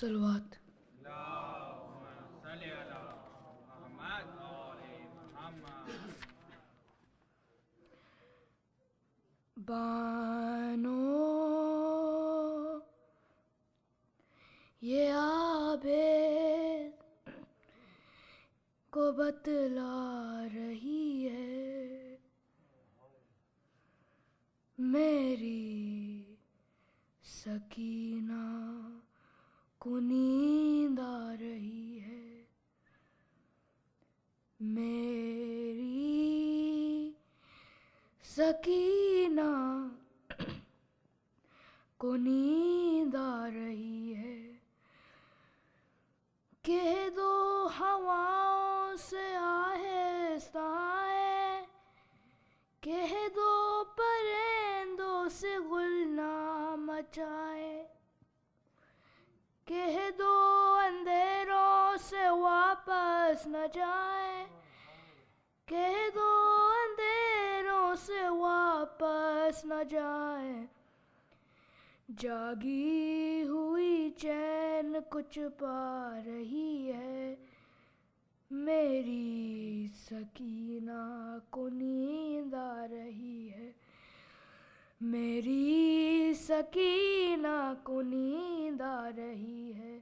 صلوات. بانو یہ عابد کو بتلا رہی ہے، میری سکینہ کو نیند آ رہی ہے، میری سکینہ کو نیند آ رہی ہے. کہہ دو ہواؤں سے آہستہ آئے، کہہ دو پرندوں سے گل نہ مچائے، کہہ دو اندھیروں سے واپس نہ جائے، کہہ دو اندھیروں سے واپس نہ جائے. جاگی ہوئی چین کچھ پا رہی ہے، میری سکینہ کو نیند آ رہی ہے، میری سکینہ کو نیند آ رہی ہے.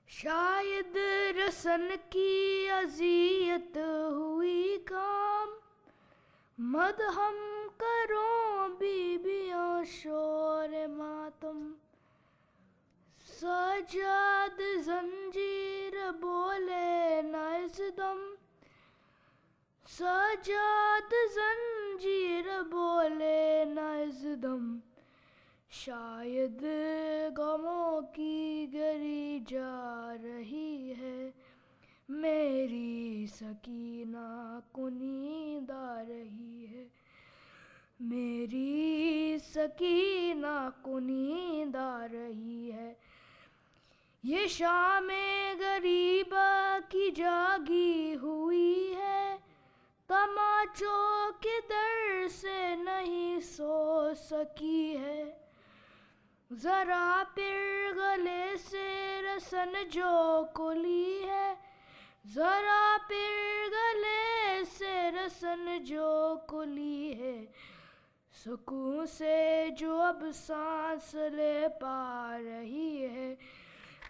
شاید رسن کی اذیت ہوئی کام، مدہم کرو بیبیاں شور ماتم. سجاد زنجیر بولے نہ اس دم، سجاد زنجیر بولے نہ اس دم. شاید غموں کی گری جا رہی ہے، میری سکینہ کو نیند آ رہی ہے، میری سکینہ کو نیند آ رہی ہے. یہ شام غریبہ کی جاگی ہوئی ہے، تماچوں کے در سے نہیں سو سکی ہے. ذرا پھر گلے سے رسن جو کو لی ہے، ذرا پھر گلے سے رسن جو کو لی ہے. سکون سے جو اب سانس لے پا رہی ہے،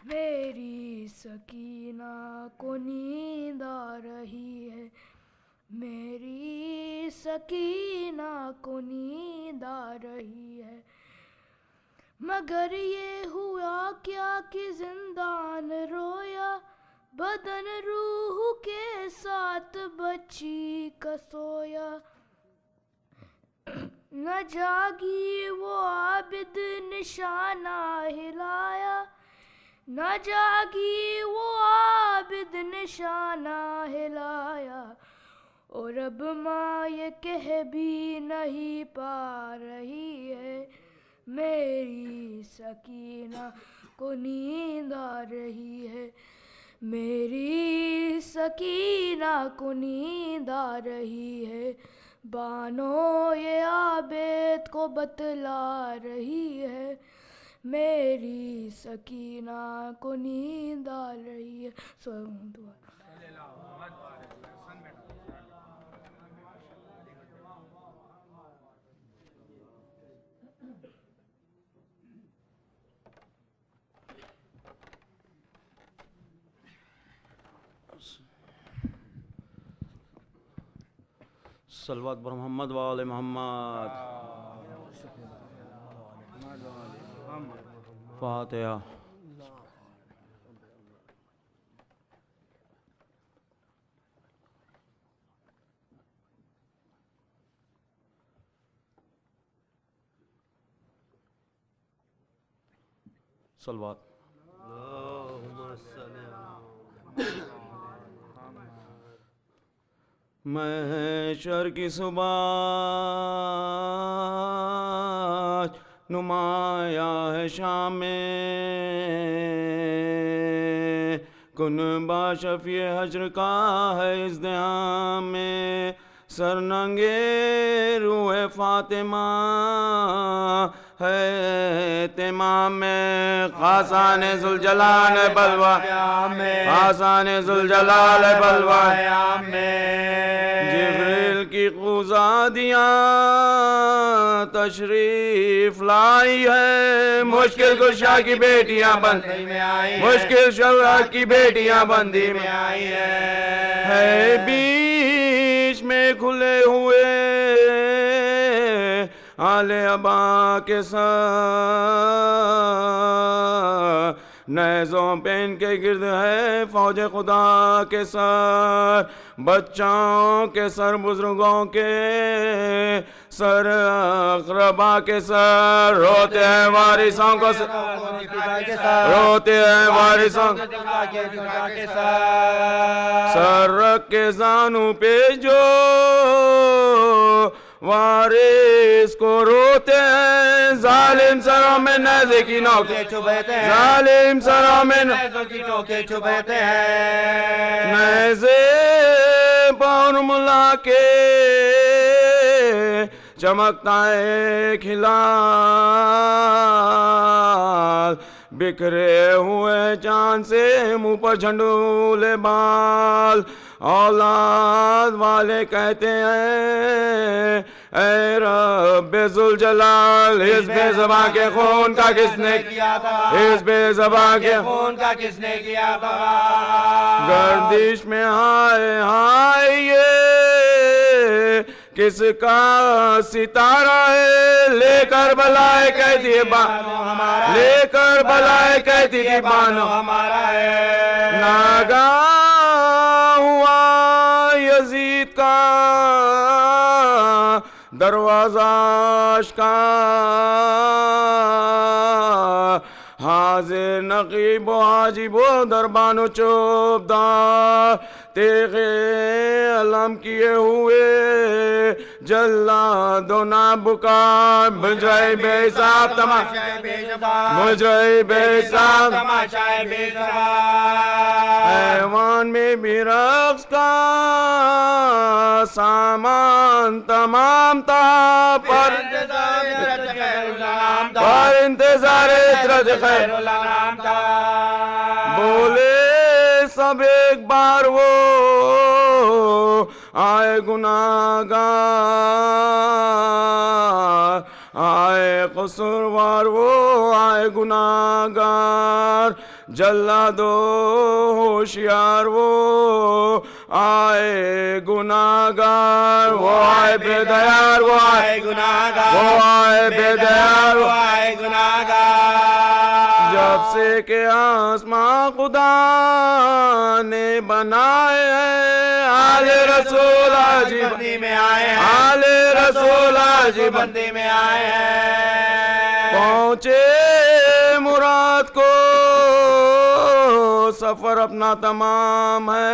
میری سکینہ کو نیند آ رہی ہے، میری سکینہ کو نیند آ رہی ہے. مگر یہ ہوا کیا کہ زندان رویا، بدن روح کے ساتھ بچی کا سویا. نہ جاگی وہ عابد نشانہ ہلایا، نہ جاگی وہ عابد نشانہ ہلایا. اور اب ماں یہ کہہ بھی نہیں پا رہی ہے، میری سکینہ کو نیند آ رہی ہے، میری سکینہ کو نیند آ رہی ہے. بانو یہ عابد کو بتلا رہی ہے، میری سکینہ کو نیند آ رہی ہے. صلوات بر محمد و آل محمد. فاتحہ. صلوات. محشر کی صبح نمایاں ہے شام میں، کن با شفیع حشر کا ہے ازدحام میں. سرننگے روح فاطمہ ہے تمام میں خاصان ذوالجلال بلوا خاصان ذوالجلال بلوا جبریل کی قوزادیاں تشریف لائی ہے مشکل کشا کی بیٹیاں بندی میں آئی مشکل شعرا کی بیٹیاں بندی میں آئی ہے بیچ میں کھلے ہوئے آل ابا کے سر نیزوں پہ ان کے گرد ہے فوج خدا کے سر بچوں کے سر بزرگوں کے سر اقربا کے سر روتے ہیں وارثوں کو روتے ہیں وارثوں سر رکھ کے زانوں پہ جو وارث کو روتے ہیں ظالم سروں میں نیزے کی نوکیں چبھتے ہیں ظالم سروں میں نیزوں کی نوکیں چبھتے ہیں نیزے پاؤں ملا کے چمکتا ہے کھلال بکھرے ہوئے چاند سے منہ پر جھنڈولے بال اولاد والے کہتے ہیں اے رب ذوالجلال اس بے زباں کے خون کا کس نے کیا تھا اس بے زباں کے خون کا کس نے کیا تھا گردش میں ہائے ہائے یہ کس کا ستارہ ہے لے کر بلائے کہتی ہے بانو ہمارا لے کر بلائے کہتی تھی بانو ہمارا ہے ناگاہ ہوا یزید کا دروازہ اشکا حاضر نقیب و حاجب و دربان و چوبدار تیغ علم کیے ہوئے جلاد و نابکار مجرے بے حساب تماشائے مجرے بے حساب تماشائے بے حساب ایوان میں بھی رقص کا سامان تمام تھا پر انتظار عطرت خیر الانام تھا بولے سب ایک بار وہ آئے گناہگار آئے قصوروار وہ آئے گناہگار جلاد و ہوشیار وہ آئے گناہگار وہ آئے بے دیار وہ آئے گناہگار وہ آئے بے دیار وہ آئے گناہگار جب سے کہ آسمان خدا نے بنائے ہیں آل رسول آج بندی میں آئے ہیں آل رسول آج بندی میں آئے ہیں پہنچے مراد کو سفر اپنا تمام ہے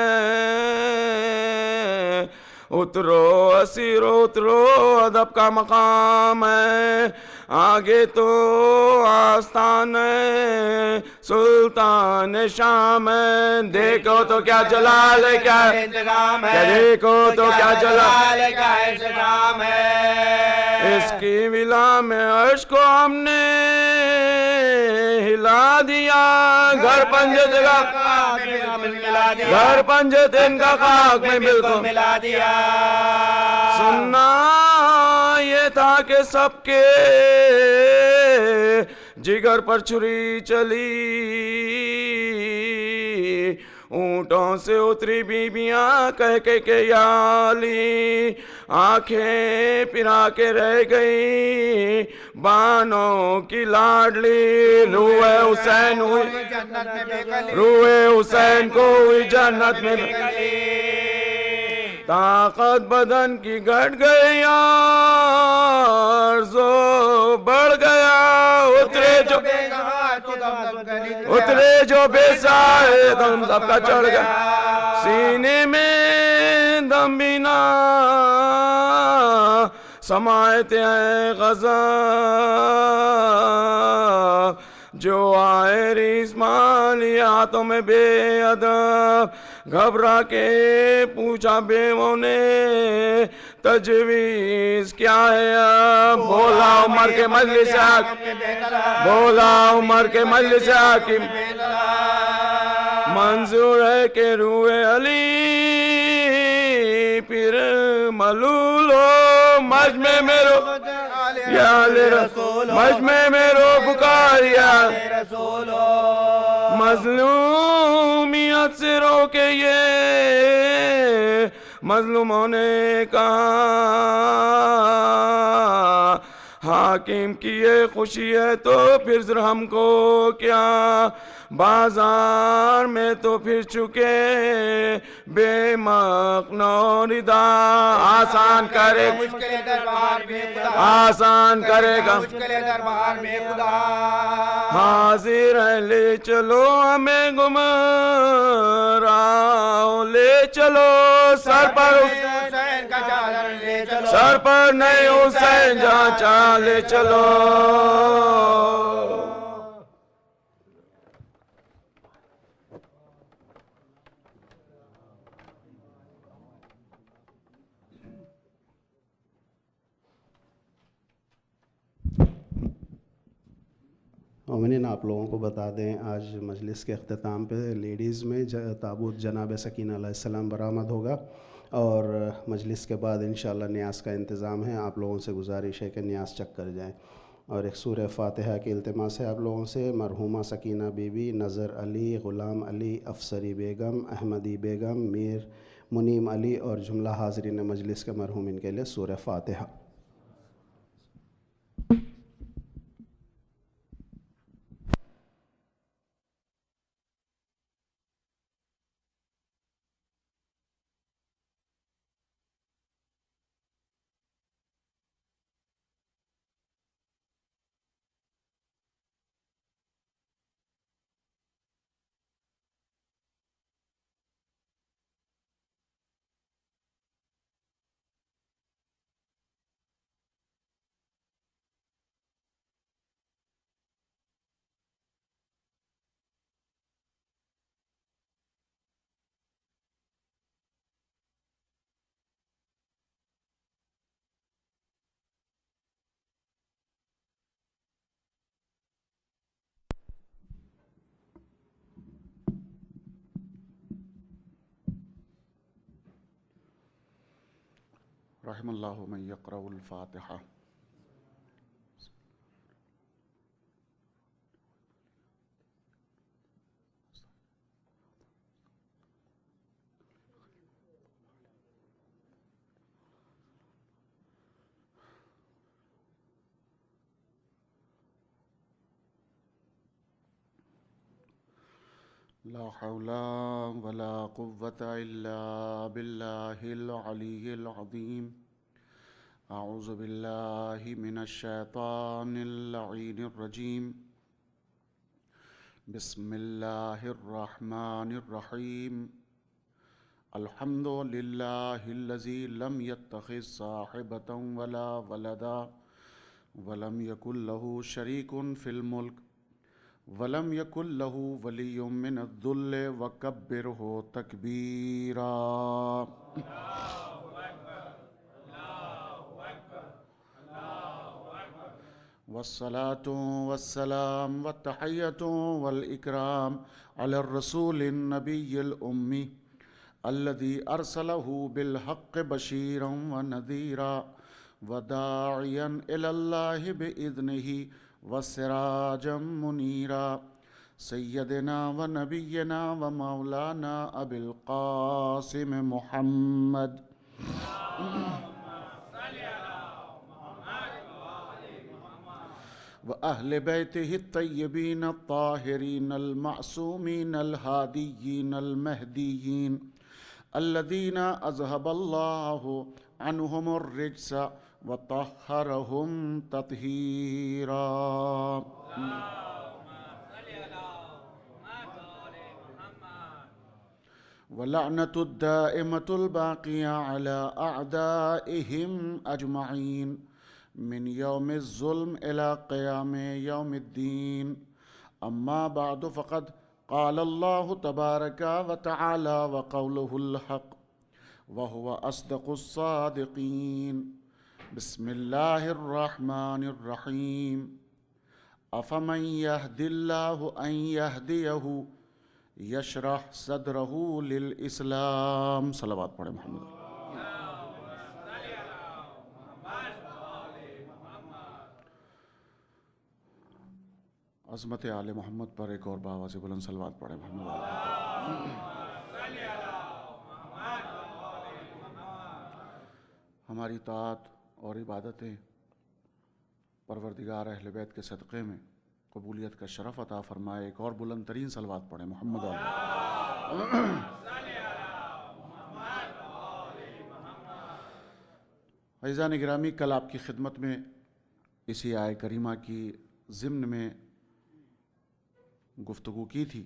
اترو اسیرو اترو ادب کا مقام ہے آگے تو آستان ہے سلطان شام ہے دیکھو تو کیا جلال ہے کیا انتظام ہے دیکھو تو کیا جلال ہے کیا انتظام ہے اس کی ولا میں عرش کو ہم نے ہلا دیا گھر پنجت کا گھر پنجت ان کا خاک میں بالکل ملا دیا سننا یہ تھا کہ سب کے جگر پر چھری چلی اونٹوں سے اتری بیبیاں کہہ کے یالی آنکھیں پھرا کے رہ گئی بانوں کی لاڈلی روح حسین ہوئی روح حسین کو ہوئی جنت میں طاقت بدن کی گھٹ گئی آرزو بڑھ گیا اترے جو بے سائے دم سب کا چڑھ گیا سینے میں دم بینا سمائتے ہیں غضب جو آئے ریسمالی ہاتھوں میں بے ادب گھبرا کے پوچھا بیووں نے تجویز کیا ہے؟ بولا عمر کے مجلس بولا عمر کے مجلس حاکم منظور ہے کہ روح علی پھر ملول ہو مجمع میں رو یا مجمع میں رو پکاریا مظلومیت سے رو کے یہ مظلوموں نے کہا حاکم کی یہ خوشی ہے تو پھر ہم کو کیا بازار میں تو پھر چکے بے مقنع ردا آسان کرے آسان کرے گا حاضر ہے لے چلو ہمیں گمراہ لے چلو سر پر نہیں حسین جہاں چاہ لے چلو مومنین آپ لوگوں کو بتا دیں آج مجلس کے اختتام پہ لیڈیز میں تابوت جناب سکینہ علیہ السلام برآمد ہوگا اور مجلس کے بعد انشاءاللہ نیاز کا انتظام ہے. آپ لوگوں سے گزارش ہے کہ نیاز چک کر جائیں اور ایک سورہ فاتحہ کی التماس ہے آپ لوگوں سے. مرحومہ سکینہ بی بی، نظر علی، غلام علی، افسری بیگم، احمدی بیگم، میر منیم علی اور جملہ حاضرین مجلس کے مرحومین کے لیے سورہ فاتحہ. رحم اللہ من یقرأ الفاتحہ. لا حول ولا قوة إلا بالله العلي العظيم. أعوذ بالله من الشيطان اللعين الرجيم. بسم الله الرحمن الرحيم. الحمد لله الذي لم يتخذ صاحبة ولا ولدا ولم يكن له شريك في الملك ولم يكن له ولي من الذل وكبره تكبيرا. والصلاة والسلام والتحية والإكرام على الرسول النبي الأمي الذي أرسله بالحق بشيرا ونذيرا وداعيا إلى الله بإذنه وسراجا منيرا. سيدنا ونبينا ومولانا أبي القاسم محمد وأهل بيته الطيبين الطاهرين المعصومين الهاديين المهديين الذين أذهب الله عنهم الرجس وطهرهم تطهيرا. ولعنة الدائمة الباقية على أعدائهم أجمعين من يوم الظلم إلى قيام يوم الدين. أما بعد فقد قال الله تبارك وتعالى وقوله الحق وهو أصدق الصادقين بسم الله الرحمن الرحيم أفمن يهدي الله أن يهديه يشرح صدره للإسلام صلوات پڑھیں محمد. عظمت آل محمد پر ایک اور باواز بلند صلوات پڑھیں محمد. ہماری طاعت اور عبادتیں پروردگار اہل بیت کے صدقے میں قبولیت کا شرف عطا فرمائے. ایک اور بلند ترین صلوات پڑھیں محمد. عزیزان گرامی، کل آپ کی خدمت میں اسی آیہ کریمہ کی ضمن میں گفتگو کی تھی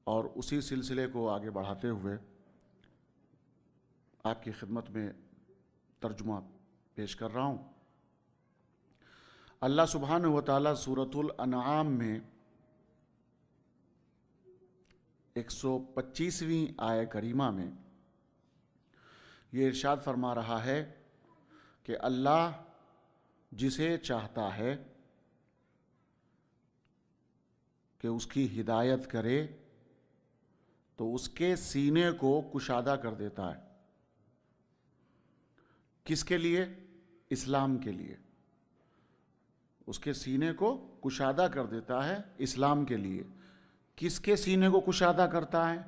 اور اسی سلسلے کو آگے بڑھاتے ہوئے آپ کی خدمت میں ترجمہ پیش کر رہا ہوں. اللہ سبحانہ و تعالیٰ سورۃ الانعام میں 125ویں آیہ کریمہ میں یہ ارشاد فرما رہا ہے کہ اللہ جسے چاہتا ہے کہ اس کی ہدایت کرے تو اس کے سینے کو کشادہ کر دیتا ہے. کس کے لیے؟ اسلام کے لیے. اس کے سینے کو کشادہ کر دیتا ہے اسلام کے لیے. کس کے سینے کو کشادہ کرتا ہے؟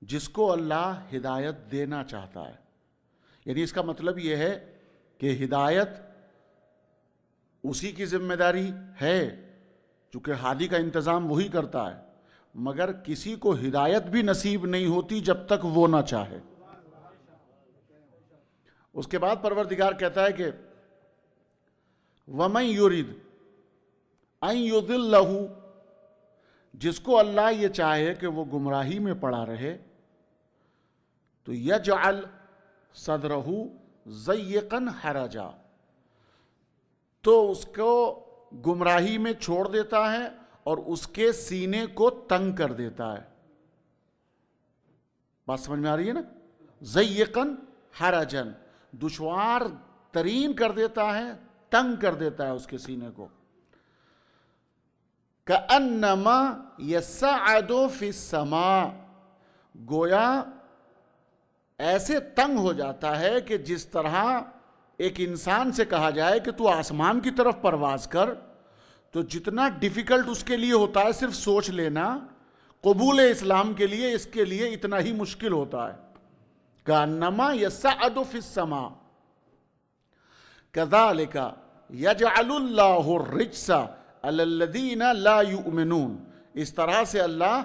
جس کو اللہ ہدایت دینا چاہتا ہے. یعنی اس کا مطلب یہ ہے کہ ہدایت اسی کی ذمہ داری ہے، چونکہ ہادی کا انتظام وہی کرتا ہے، مگر کسی کو ہدایت بھی نصیب نہیں ہوتی جب تک وہ نہ چاہے. اس کے بعد پروردگار کہتا ہے کہ وَمَن يُرِدْ أَن يُضِلَّهُ، جس کو اللہ یہ چاہے کہ وہ گمراہی میں پڑا رہے تو يَجْعَلْ صَدْرَهُ ضَيِّقًا حَرَجًا، تو اس کو گمراہی میں چھوڑ دیتا ہے اور اس کے سینے کو تنگ کر دیتا ہے. بات سمجھ میں آ رہی ہے نا؟ ضَيِّقًا حَرَجًا، دشوار ترین کر دیتا ہے، تنگ کر دیتا ہے اس کے سینے کو. كَأَنَّمَا يَسَّعَدُ فِي السَّمَاءِ، گویا ایسے تنگ ہو جاتا ہے کہ جس طرح ایک انسان سے کہا جائے کہ تو آسمان کی طرف پرواز کر، تو جتنا ڈیفیکلٹ اس کے لیے ہوتا ہے صرف سوچ لینا، قبول اسلام کے لیے اس کے لیے اتنا ہی مشکل ہوتا ہے. كَأَنَّمَا يَسَّعَدُ فِي السَّمَاءِ كَذَلِكَ يَجْعَلُ اللَّهُ الرِّجْسَ عَلَى الَّذِينَ لَا يُؤْمِنُونَ، اس طرح سے اللہ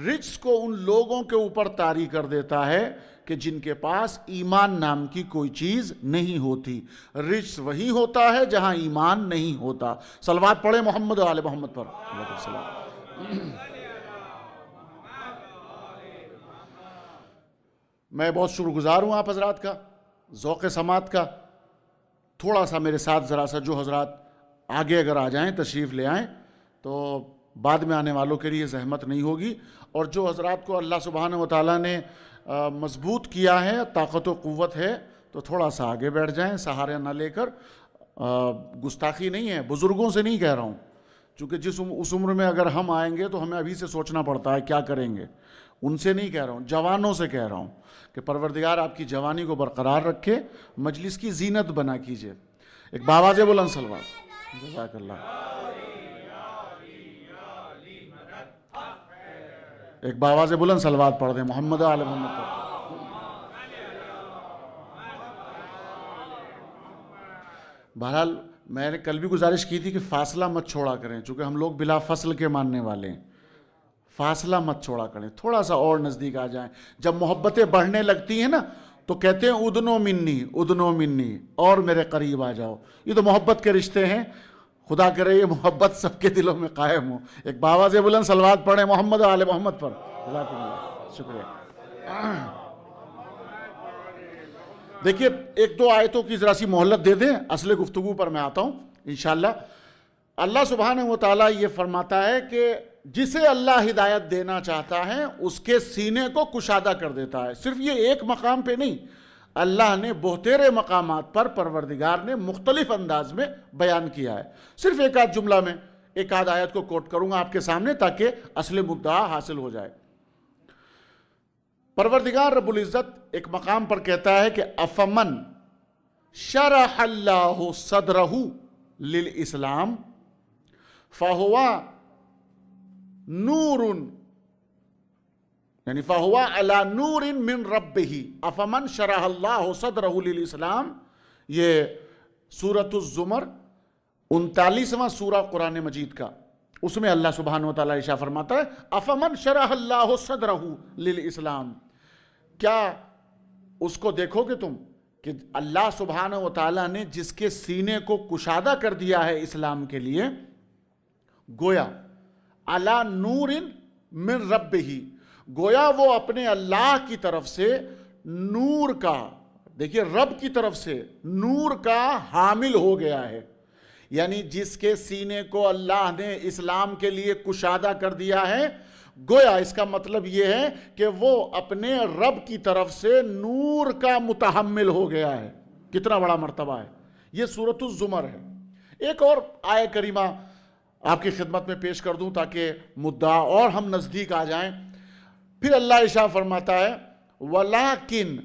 رجس کو ان لوگوں کے اوپر طاری کر دیتا ہے کہ جن کے پاس ایمان نام کی کوئی چیز نہیں ہوتی. رجس وہی ہوتا ہے جہاں ایمان نہیں ہوتا. صلوات پڑھیں محمد و آل محمد پر. میں بہت شکر گزار ہوں آپ حضرات کا، ذوق سماعت کا. تھوڑا سا میرے ساتھ ذرا سا جو حضرات آگے اگر آ جائیں، تشریف لے آئیں، تو بعد میں آنے والوں کے لیے زحمت نہیں ہوگی. اور جو حضرات کو اللہ سبحانہ و تعالیٰ نے مضبوط کیا ہے، طاقت و قوت ہے، تو تھوڑا سا آگے بیٹھ جائیں سہارے نہ لے کر. گستاخی نہیں ہے، بزرگوں سے نہیں کہہ رہا ہوں، چونکہ اس عمر میں اگر ہم آئیں گے تو ہمیں ابھی سے سوچنا پڑتا ہے کیا کریں گے. ان سے نہیں کہہ رہا ہوں، جوانوں سے کہہ رہا ہوں کہ پروردگار آپ کی جوانی کو برقرار رکھے، مجلس کی زینت بنا کیجئے. ایک باواز بلند صلوات. جزاک اللہ. ایک باواز بلند صلوات پڑھ دیں محمد و آل محمد پر. بہرحال میں نے کل بھی گزارش کی تھی کہ فاصلہ مت چھوڑا کریں، چونکہ ہم لوگ بلا فصل کے ماننے والے ہیں. فاصلہ مت چھوڑا کریں، تھوڑا سا اور نزدیک آ جائیں. جب محبتیں بڑھنے لگتی ہیں نا تو کہتے ہیں ادنو منی، اور میرے قریب آ جاؤ. یہ تو محبت کے رشتے ہیں. خدا کرے یہ محبت سب کے دلوں میں قائم ہو. ایک باواز بلند صلوات پڑھیں محمد و آل محمد پر. جزاکم اللہ. شکریہ. دیکھیے ایک دو آیتوں کی ذرا سی مہلت دے دیں، اصل گفتگو پر میں آتا ہوں انشاءاللہ. اللہ سبحانہ و تعالیٰ یہ فرماتا ہے کہ جسے اللہ ہدایت دینا چاہتا ہے اس کے سینے کو کشادہ کر دیتا ہے. صرف یہ ایک مقام پہ نہیں، اللہ نے بہتیرے مقامات پر پروردگار نے مختلف انداز میں بیان کیا ہے. صرف ایک آدھ جملہ میں ایک آدھ آیت کو کوٹ کروں گا آپ کے سامنے تاکہ اصل مدعا حاصل ہو جائے. پروردگار رب العزت ایک مقام پر کہتا ہے کہ افمن شرح اللہ صدرہ للاسلام فہو نور، یعنی فہو علی نور من ربہ. افمن شرح اللہ صدرہ للاسلام، یہ سورۃ الزمر 39واں سورہ قرآن مجید کا، اس میں اللہ سبحانہ وتعالی ارشاد فرماتا ہے افمن شرح اللہ صدرہ للاسلام. کیا اس کو دیکھو گے تم کہ اللہ سبحانہ وتعالی نے جس کے سینے کو کشادہ کر دیا ہے اسلام کے لیے، گویا علی نور من ربہ، گویا وہ اپنے اللہ کی طرف سے نور کا، دیکھیے رب کی طرف سے نور کا حامل ہو گیا ہے. یعنی جس کے سینے کو اللہ نے اسلام کے لیے کشادہ کر دیا ہے، گویا اس کا مطلب یہ ہے کہ وہ اپنے رب کی طرف سے نور کا متحمل ہو گیا ہے. کتنا بڑا مرتبہ ہے. یہ سورۃ الزمر ہے. ایک اور آیہ کریمہ آپ کی خدمت میں پیش کر دوں تاکہ مدعا اور ہم نزدیک آ جائیں. پھر اللہ ارشاد فرماتا ہے وَلَكِنْ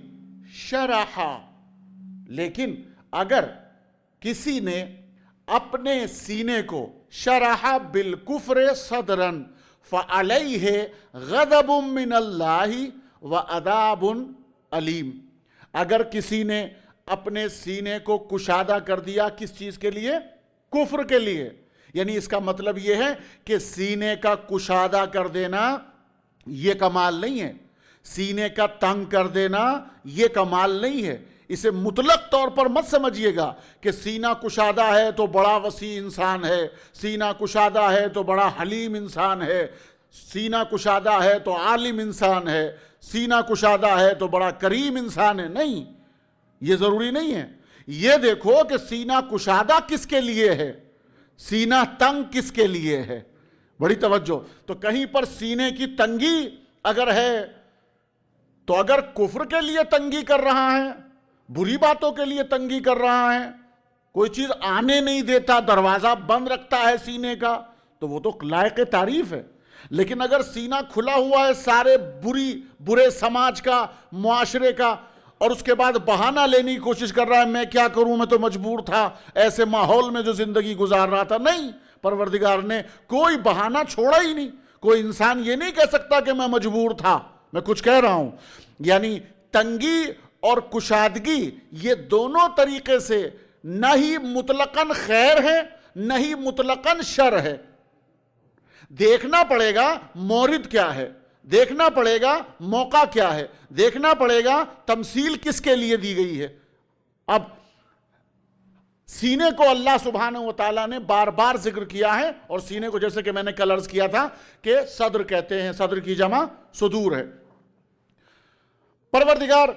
شَرَحَ، لیکن اگر کسی نے اپنے سینے کو شرح بالکفر صدرن فعلیہ غضب من اللہ وعذاب علیم. اگر کسی نے اپنے سینے کو کشادہ کر دیا کس چیز کے لیے؟ کفر کے لیے. یعنی اس کا مطلب یہ ہے کہ سینے کا کشادہ کر دینا یہ کمال نہیں ہے، سینے کا تنگ کر دینا یہ کمال نہیں ہے. اسے مطلق طور پر مت سمجھیے گا کہ سینہ کشادہ ہے تو بڑا وسیع انسان ہے، سینہ کشادہ ہے تو بڑا حلیم انسان ہے، سینہ کشادہ ہے تو عالم انسان ہے، سینہ کشادہ ہے تو بڑا کریم انسان ہے. نہیں، یہ ضروری نہیں ہے. یہ دیکھو کہ سینہ کشادہ کس کے لیے ہے، سینہ تنگ کس کے لیے ہے. بڑی توجہ. تو کہیں پر سینے کی تنگی اگر ہے تو اگر کفر کے لیے تنگی کر رہا ہے، بری باتوں کے لیے تنگی کر رہا ہے، کوئی چیز آنے نہیں دیتا، دروازہ بند رکھتا ہے سینے کا، تو وہ تو لائق تعریف ہے. لیکن اگر سینہ کھلا ہوا ہے سارے برے سماج کا، معاشرے کا، اور اس کے بعد بہانہ لینے کی کوشش کر رہا ہے میں کیا کروں، میں تو مجبور تھا ایسے ماحول میں جو زندگی گزار رہا تھا. نہیں، پروردگار نے کوئی بہانہ چھوڑا ہی نہیں. کوئی انسان یہ نہیں کہہ سکتا کہ میں مجبور تھا. میں کچھ کہہ رہا ہوں، یعنی تنگی اور کشادگی یہ دونوں طریقے سے نہ ہی مطلقاً خیر ہے نہ ہی مطلقاً شر ہے. دیکھنا پڑے گا مورد کیا ہے، دیکھنا پڑے گا موقع کیا ہے، دیکھنا پڑے گا تمثیل کس کے لیے دی گئی ہے. اب سینے کو اللہ سبحانہ وتعالیٰ نے بار بار ذکر کیا ہے، اور سینے کو جیسے کہ میں نے کل عرض کیا تھا کہ صدر کہتے ہیں، صدر کی جمع صدور ہے. پروردگار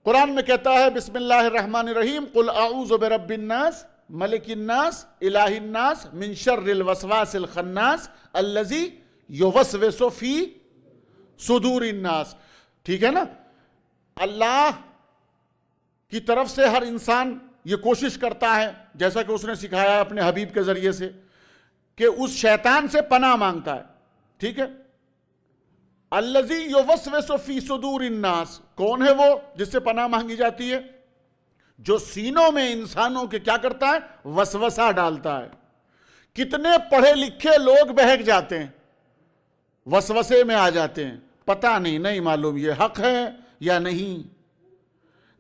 قرآن میں کہتا ہے بسم اللہ الرحمن الرحیم قل اعوذ برب الناس ملک الناس الہ الناس من شر الوسواس الخناس الذی یوسوس فی صدور الناس. ٹھیک ہے نا. اللہ کی طرف سے ہر انسان یہ کوشش کرتا ہے، جیسا کہ اس نے سکھایا ہے اپنے حبیب کے ذریعے سے، کہ اس شیطان سے پناہ مانگتا ہے. ٹھیک ہے. الذی یوسوس فی صدور الناس، کون ہے وہ جس سے پناہ مانگی جاتی ہے؟ جو سینوں میں انسانوں کے کیا کرتا ہے؟ وسوسہ ڈالتا ہے. کتنے پڑھے لکھے لوگ بہک جاتے ہیں، وسوسے میں آ جاتے ہیں، پتہ نہیں معلوم یہ حق ہے یا نہیں.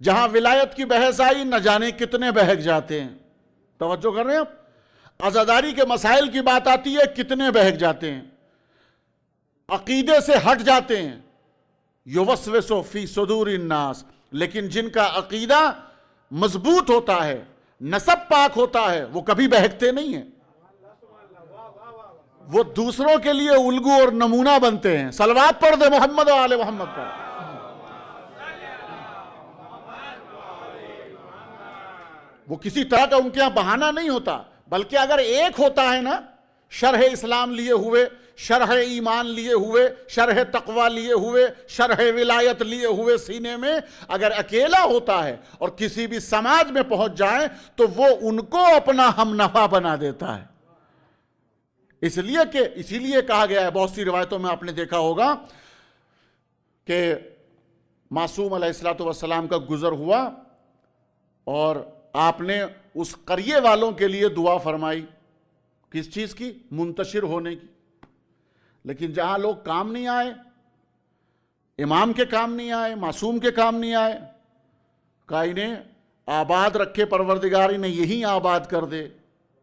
جہاں ولایت کی بحث آئی نہ جانے کتنے بہک جاتے ہیں. توجہ کر رہے ہیں آپ؟ عزاداری کے مسائل کی بات آتی ہے کتنے بہک جاتے ہیں، عقیدے سے ہٹ جاتے ہیں. یوسوس فی صدور الناس. لیکن جن کا عقیدہ مضبوط ہوتا ہے، نسب پاک ہوتا ہے، وہ کبھی بہکتے نہیں ہیں. وہ دوسروں کے لیے الگو اور نمونہ بنتے ہیں. صلوات پڑھ دے محمد و آل محمد پر. وہ کسی طرح کا ان کے یہاں بہانہ نہیں ہوتا، بلکہ اگر ایک ہوتا ہے نا شرح اسلام لیے ہوئے, شرح ایمان لیے ہوئے, شرح تقوی لیے ہوئے, شرح ولایت لیے ہوئے سینے میں اگر اکیلا ہوتا ہے اور کسی بھی سماج میں پہنچ جائے تو وہ ان کو اپنا ہم نفع بنا دیتا ہے. اسی لیے کہا گیا ہے, بہت سی روایتوں میں آپ نے دیکھا ہوگا کہ معصوم علیہ السلام کا گزر ہوا اور آپ نے اس قریے والوں کے لیے دعا فرمائی. کس چیز کی؟ منتشر ہونے کی. لیکن جہاں لوگ کام نہیں آئے, امام کے کام نہیں آئے, معصوم کے کام نہیں آئے, کہا انہیں آباد رکھے پروردگار, انہیں یہی آباد کر دے.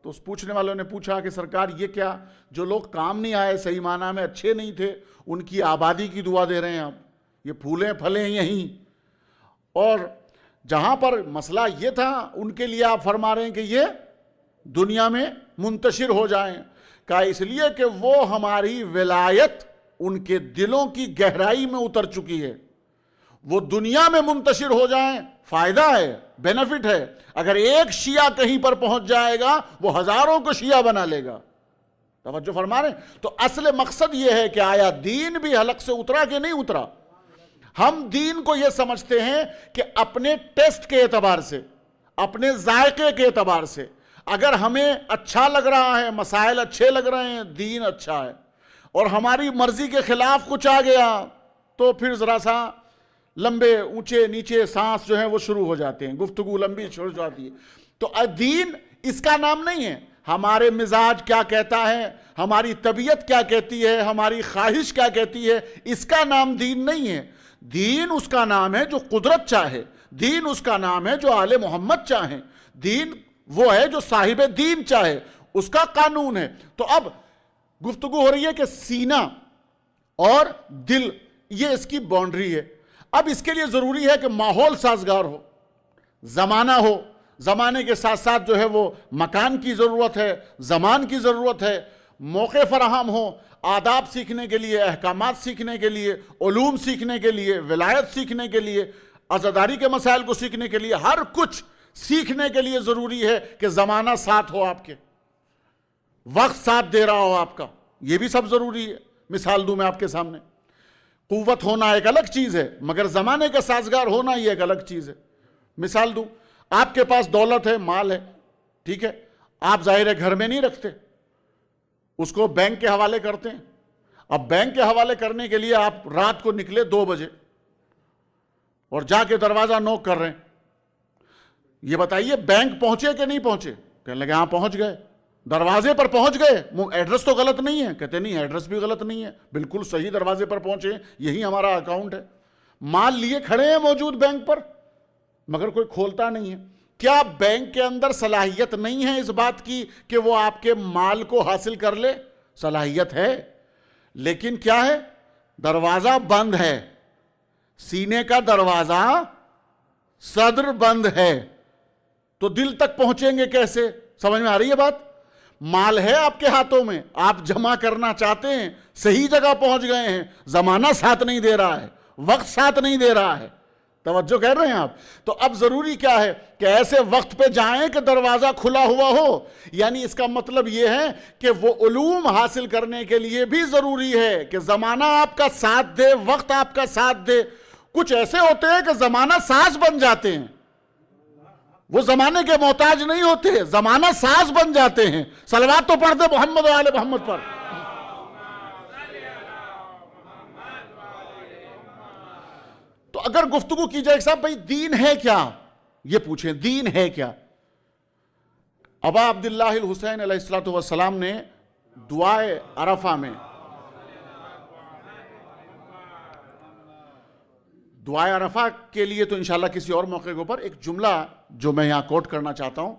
تو اس پوچھنے والوں نے پوچھا کہ سرکار یہ کیا, جو لوگ کام نہیں آئے, صحیح معنی میں اچھے نہیں تھے, ان کی آبادی کی دعا دے رہے ہیں آپ, یہ پھولیں پھلیں یہیں. اور جہاں پر مسئلہ یہ تھا ان کے لیے آپ فرما رہے ہیں کہ یہ دنیا میں منتشر ہو جائیں. کہا اس لیے کہ وہ ہماری ولایت ان کے دلوں کی گہرائی میں اتر چکی ہے, وہ دنیا میں منتشر ہو جائیں, فائدہ ہے, بینیفٹ ہے. اگر ایک شیعہ کہیں پر پہنچ جائے گا وہ ہزاروں کو شیعہ بنا لے گا. توجہ فرما رہے ہیں. تو اصل مقصد یہ ہے کہ آیا دین بھی حلق سے اترا کہ نہیں اترا. ہم دین کو یہ سمجھتے ہیں کہ اپنے ٹیسٹ کے اعتبار سے, اپنے ذائقے کے اعتبار سے, اگر ہمیں اچھا لگ رہا ہے, مسائل اچھے لگ رہے ہیں, دین اچھا ہے, اور ہماری مرضی کے خلاف کچھ آ گیا تو پھر ذرا سا لمبے اونچے نیچے سانس جو ہیں وہ شروع ہو جاتے ہیں, گفتگو لمبی شروع ہو جاتی ہے. تو دین اس کا نام نہیں ہے. ہمارے مزاج کیا کہتا ہے, ہماری طبیعت کیا کہتی ہے, ہماری خواہش کیا کہتی ہے, اس کا نام دین نہیں ہے. دین اس کا نام ہے جو قدرت چاہے, دین اس کا نام ہے جو آل محمد چاہیں, دین وہ ہے جو صاحب دین چاہے, اس کا قانون ہے. تو اب گفتگو ہو رہی ہے کہ سینہ اور دل یہ اس کی باؤنڈری ہے. اب اس کے لیے ضروری ہے کہ ماحول سازگار ہو, زمانہ ہو, زمانے کے ساتھ ساتھ جو ہے وہ مکان کی ضرورت ہے, زمان کی ضرورت ہے, موقع فراہم ہو آداب سیکھنے کے لیے, احکامات سیکھنے کے لیے, علوم سیکھنے کے لیے, ولایت سیکھنے کے لیے, عزاداری کے مسائل کو سیکھنے کے لیے, ہر کچھ سیکھنے کے لیے ضروری ہے کہ زمانہ ساتھ ہو, آپ کے وقت ساتھ دے رہا ہو آپ کا, یہ بھی سب ضروری ہے. مثال دوں میں آپ کے سامنے, قوت ہونا ایک الگ چیز ہے مگر زمانے کا سازگار ہونا یہ ایک الگ چیز ہے. مثال دوں, آپ کے پاس دولت ہے, مال ہے, ٹھیک ہے, آپ ظاہر ہے گھر میں نہیں رکھتے, اس کو بینک کے حوالے کرتے ہیں. اب بینک کے حوالے کرنے کے لیے آپ رات کو نکلے 2 بجے اور جا کے دروازہ نوک کر رہے ہیں, یہ بتائیے بینک پہنچے کہ نہیں پہنچے؟ کہنے لگے ہاں پہنچ گئے. دروازے پر پہنچ گئے, ایڈریس تو غلط نہیں ہے؟ کہتے نہیں ایڈریس بھی غلط نہیں ہے, بالکل صحیح دروازے پر پہنچے, یہی ہمارا اکاؤنٹ ہے. مال لیے کھڑے ہیں موجود بینک پر مگر کوئی کھولتا نہیں ہے. کیا بینک کے اندر صلاحیت نہیں ہے اس بات کی کہ وہ آپ کے مال کو حاصل کر لے؟ صلاحیت ہے, لیکن کیا ہے, دروازہ بند ہے, سینے کا دروازہ صدر بند ہے, تو دل تک پہنچیں گے کیسے؟ سمجھ میں آ رہی ہے بات؟ مال ہے آپ کے ہاتھوں میں, آپ جمع کرنا چاہتے ہیں, صحیح جگہ پہنچ گئے ہیں, زمانہ ساتھ نہیں دے رہا ہے, وقت ساتھ نہیں دے رہا ہے. توجہ کر رہے ہیں آپ؟ تو اب ضروری کیا ہے کہ ایسے وقت پہ جائیں کہ دروازہ کھلا ہوا ہو. یعنی اس کا مطلب یہ ہے کہ وہ علوم حاصل کرنے کے لیے بھی ضروری ہے کہ زمانہ آپ کا ساتھ دے, وقت آپ کا ساتھ دے. کچھ ایسے ہوتے ہیں کہ زمانہ ساز بن جاتے ہیں, وہ زمانے کے محتاج نہیں ہوتے, زمانہ ساز بن جاتے ہیں. صلوات تو پڑھ دے محمد و آل محمد پر. تو اگر گفتگو کی جائے صاحب بھائی دین ہے کیا, یہ پوچھیں دین ہے کیا. ابا عبداللہ الحسین علیہ السلام نے دعائے عرفہ میں, دعائے عرفہ کے لیے تو انشاءاللہ کسی اور موقع کے اوپر ایک جملہ جو میں یہاں کوٹ کرنا چاہتا ہوں,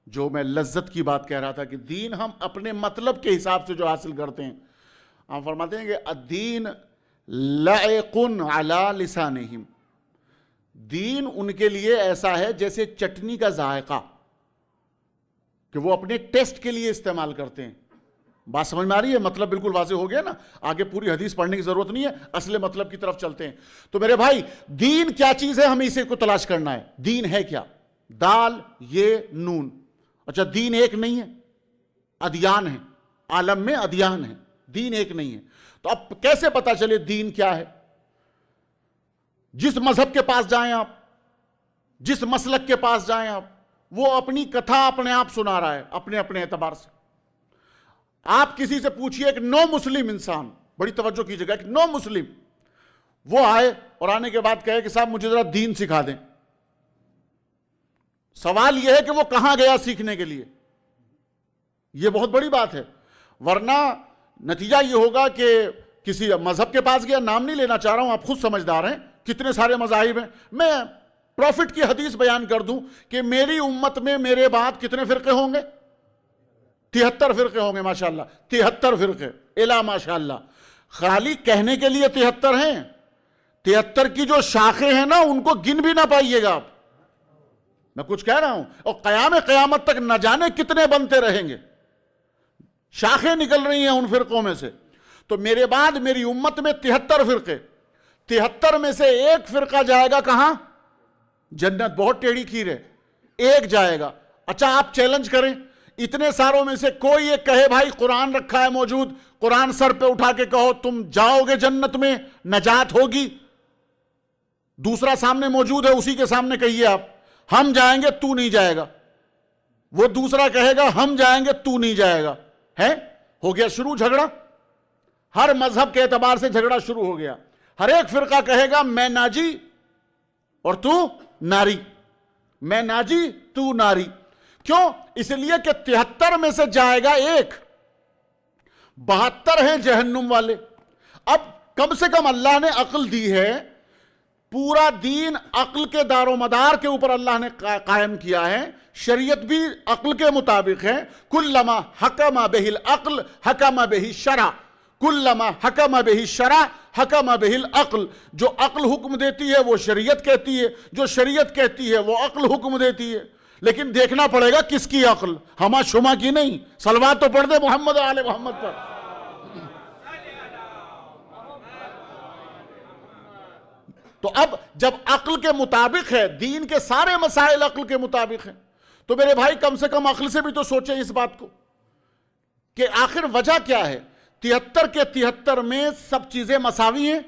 جو میں لذت کی بات کہہ رہا تھا کہ دین ہم اپنے مطلب کے حساب سے جو حاصل کرتے ہیں. ہم فرماتے ہیں کہ الدین لائق علی لسانہم, دین ان کے لیے ایسا ہے جیسے چٹنی کا ذائقہ, کہ وہ اپنے ٹیسٹ کے لیے استعمال کرتے ہیں. بات سمجھ میں آ رہی ہے؟ مطلب بالکل واضح ہو گیا نا, آگے پوری حدیث پڑھنے کی ضرورت نہیں ہے, اصل مطلب کی طرف چلتے ہیں. تو میرے بھائی دین کیا چیز ہے, ہمیں اسے کو تلاش کرنا ہے. دین ہے کیا؟ دال یہ نون. اچھا دین ایک نہیں ہے, ادیان ہیں, عالم میں ادیان ہیں، دین ایک نہیں ہے۔ تو اب کیسے پتا چلے دین کیا ہے؟ جس مذہب کے پاس جائیں آپ، جس مسلک کے پاس جائیں آپ، وہ اپنی کتھا اپنے آپ سنا رہا ہے اپنے اپنے اعتبار سے۔ آپ کسی سے پوچھئے، ایک نو مسلم انسان، بڑی توجہ کیجئے گا، ایک نو مسلم وہ آئے اور آنے کے بعد کہے کہ صاحب مجھے ذرا دین سکھا دیں، سوال یہ ہے کہ وہ کہاں گیا سیکھنے کے لیے؟ یہ بہت بڑی بات ہے، ورنہ نتیجہ یہ ہوگا کہ کسی مذہب کے پاس گیا، نام نہیں لینا چاہ رہا ہوں، آپ خود سمجھدار ہیں، کتنے سارے مذاہب ہیں۔ میں پروفٹ کی حدیث بیان کر دوں کہ میری امت میں میرے بعد کتنے فرقے ہوں گے؟ 73 فرقے ہوں گے، ماشاءاللہ 73 فرقے، الا ماشاءاللہ۔ خالی کہنے کے لیے 73 ہیں، 73 کی جو شاخیں ہیں نا ان کو گن بھی نہ پائیے گا آپ، میں کچھ کہہ رہا ہوں، اور قیامت تک نہ جانے کتنے بنتے رہیں گے، شاخیں نکل رہی ہیں ان فرقوں میں سے۔ تو میرے بعد میری امت میں 73 فرقے، 73 میں سے ایک فرقہ جائے گا کہاں؟ جنت۔ بہت ٹیڑھی کھیر ہے، ایک جائے گا۔ اچھا آپ چیلنج کریں، اتنے ساروں میں سے کوئی ایک کہے بھائی قرآن رکھا ہے موجود، قرآن سر پہ اٹھا کے کہو تم جاؤ گے جنت میں، نجات ہوگی۔ دوسرا سامنے موجود ہے، اسی کے سامنے کہیے آپ ہم جائیں گے تو نہیں جائے گا، وہ دوسرا کہے گا ہم جائیں گے تو نہیں جائے گا، ہے ہو گیا شروع جھگڑا۔ ہر مذہب کے اعتبار سے جھگڑا شروع ہو گیا، ہر ایک فرقہ کہے گا میں ناجی اور تو ناری، میں ناجی تو ناری۔ کیوں؟ اس لیے کہ 73 میں سے جائے گا ایک، 72 ہیں جہنم والے۔ اب کم سے کم اللہ نے عقل دی ہے، پورا دین عقل کے دار و مدار کے اوپر اللہ نے قائم کیا ہے، شریعت بھی عقل کے مطابق ہے۔ کلما حکم بہ العقل حکم بہ الشرع، کلما حکم بہ الشرع حکم بہ العقل۔ جو عقل حکم دیتی ہے وہ شریعت کہتی ہے، جو شریعت کہتی ہے وہ عقل حکم دیتی ہے۔ لیکن دیکھنا پڑے گا کس کی عقل، ہما شما کی نہیں۔ صلوات تو پڑھ دے محمد آل محمد پر۔ تو اب جب عقل کے مطابق ہے، دین کے سارے مسائل عقل کے مطابق ہیں، تو میرے بھائی کم سے کم عقل سے بھی تو سوچیں اس بات کو کہ آخر وجہ کیا ہے۔ 73 کے 73 میں سب چیزیں مساوی ہیں،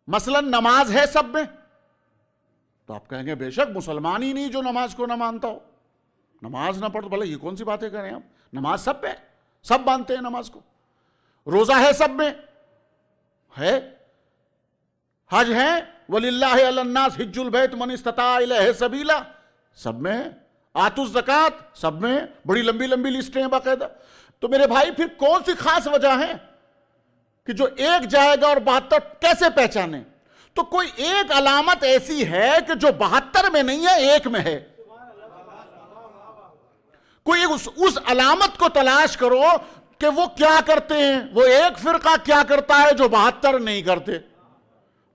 مثلا نماز ہے سب میں، تو آپ کہیں گے بے شک مسلمان ہی نہیں جو نماز کو نہ مانتا ہو، نماز نہ پڑھو، بھلے یہ کون سی باتیں کریں آپ، نماز سب پہ، سب مانتے ہیں نماز کو۔ روزہ ہے سب میں، ہے۔ حج ہے، وَلِلَّهِ عَلَى النَّاسِ حِجُّ الْبَيْتِ مَنِ اسْتَطَاعَ إِلَيْهِ سَبِيلًا، سب میں۔ آتُوا الزَّکَاۃ سب میں، بڑی لمبی لمبی لسٹیں ہیں باقاعدہ۔ تو میرے بھائی پھر کون سی خاص وجہ ہے کہ جو ایک جائے گا اور 72 کیسے پہچانے؟ تو کوئی ایک علامت ایسی ہے کہ جو 72 میں نہیں ہے، ایک میں ہے۔ کوئی اس علامت کو تلاش کرو کہ وہ کیا کرتے ہیں، وہ ایک فرقہ کیا کرتا ہے جو 72 نہیں کرتے،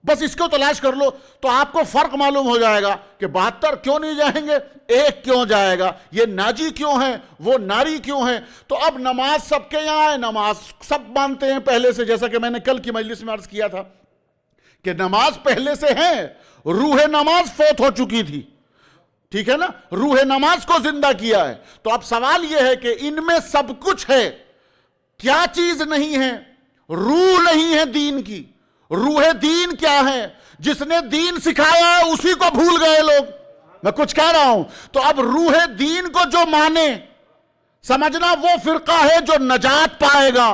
بس اس کو تلاش کر لو تو آپ کو فرق معلوم ہو جائے گا کہ 72 کیوں نہیں جائیں گے، ایک کیوں جائے گا، یہ ناجی کیوں ہیں، وہ ناری کیوں ہیں۔ تو اب نماز سب کے یہاں ہے، نماز سب مانتے ہیں پہلے سے، جیسا کہ میں نے کل کی مجلس میں عرض کیا تھا کہ نماز پہلے سے ہے، روح نماز فوت ہو چکی تھی، ٹھیک ہے نا، روح نماز کو زندہ کیا ہے۔ تو اب سوال یہ ہے کہ ان میں سب کچھ ہے، کیا چیز نہیں ہے؟ روح نہیں ہے دین کی۔ روح دین کیا ہے؟ جس نے دین سکھایا ہے اسی کو بھول گئے لوگ، میں کچھ کہہ رہا ہوں۔ تو اب روح دین کو جو مانے، سمجھنا وہ فرقہ ہے جو نجات پائے گا۔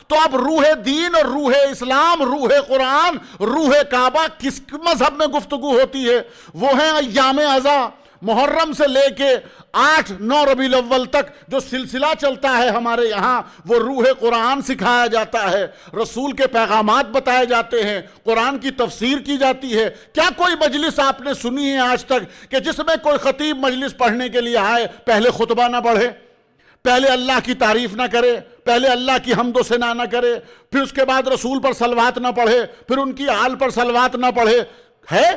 تو اب روح دین اور روح اسلام، روح قرآن، روح کعبہ کس مذہب میں گفتگو ہوتی ہے؟ وہ ہیں ایام عزا، محرم سے لے کے 8-9 ربیع الاول تک جو سلسلہ چلتا ہے ہمارے یہاں، وہ روح قرآن سکھایا جاتا ہے، رسول کے پیغامات بتائے جاتے ہیں، قرآن کی تفسیر کی جاتی ہے۔ کیا کوئی مجلس آپ نے سنی ہے آج تک کہ جس میں کوئی خطیب مجلس پڑھنے کے لیے آئے پہلے خطبہ نہ پڑھے، پہلے اللہ کی تعریف نہ کرے، پہلے اللہ کی حمد و ثنا نہ کرے، پھر اس کے بعد رسول پر صلوات نہ پڑھے، پھر ان کی آل پر صلوات نہ پڑھے؟ ہے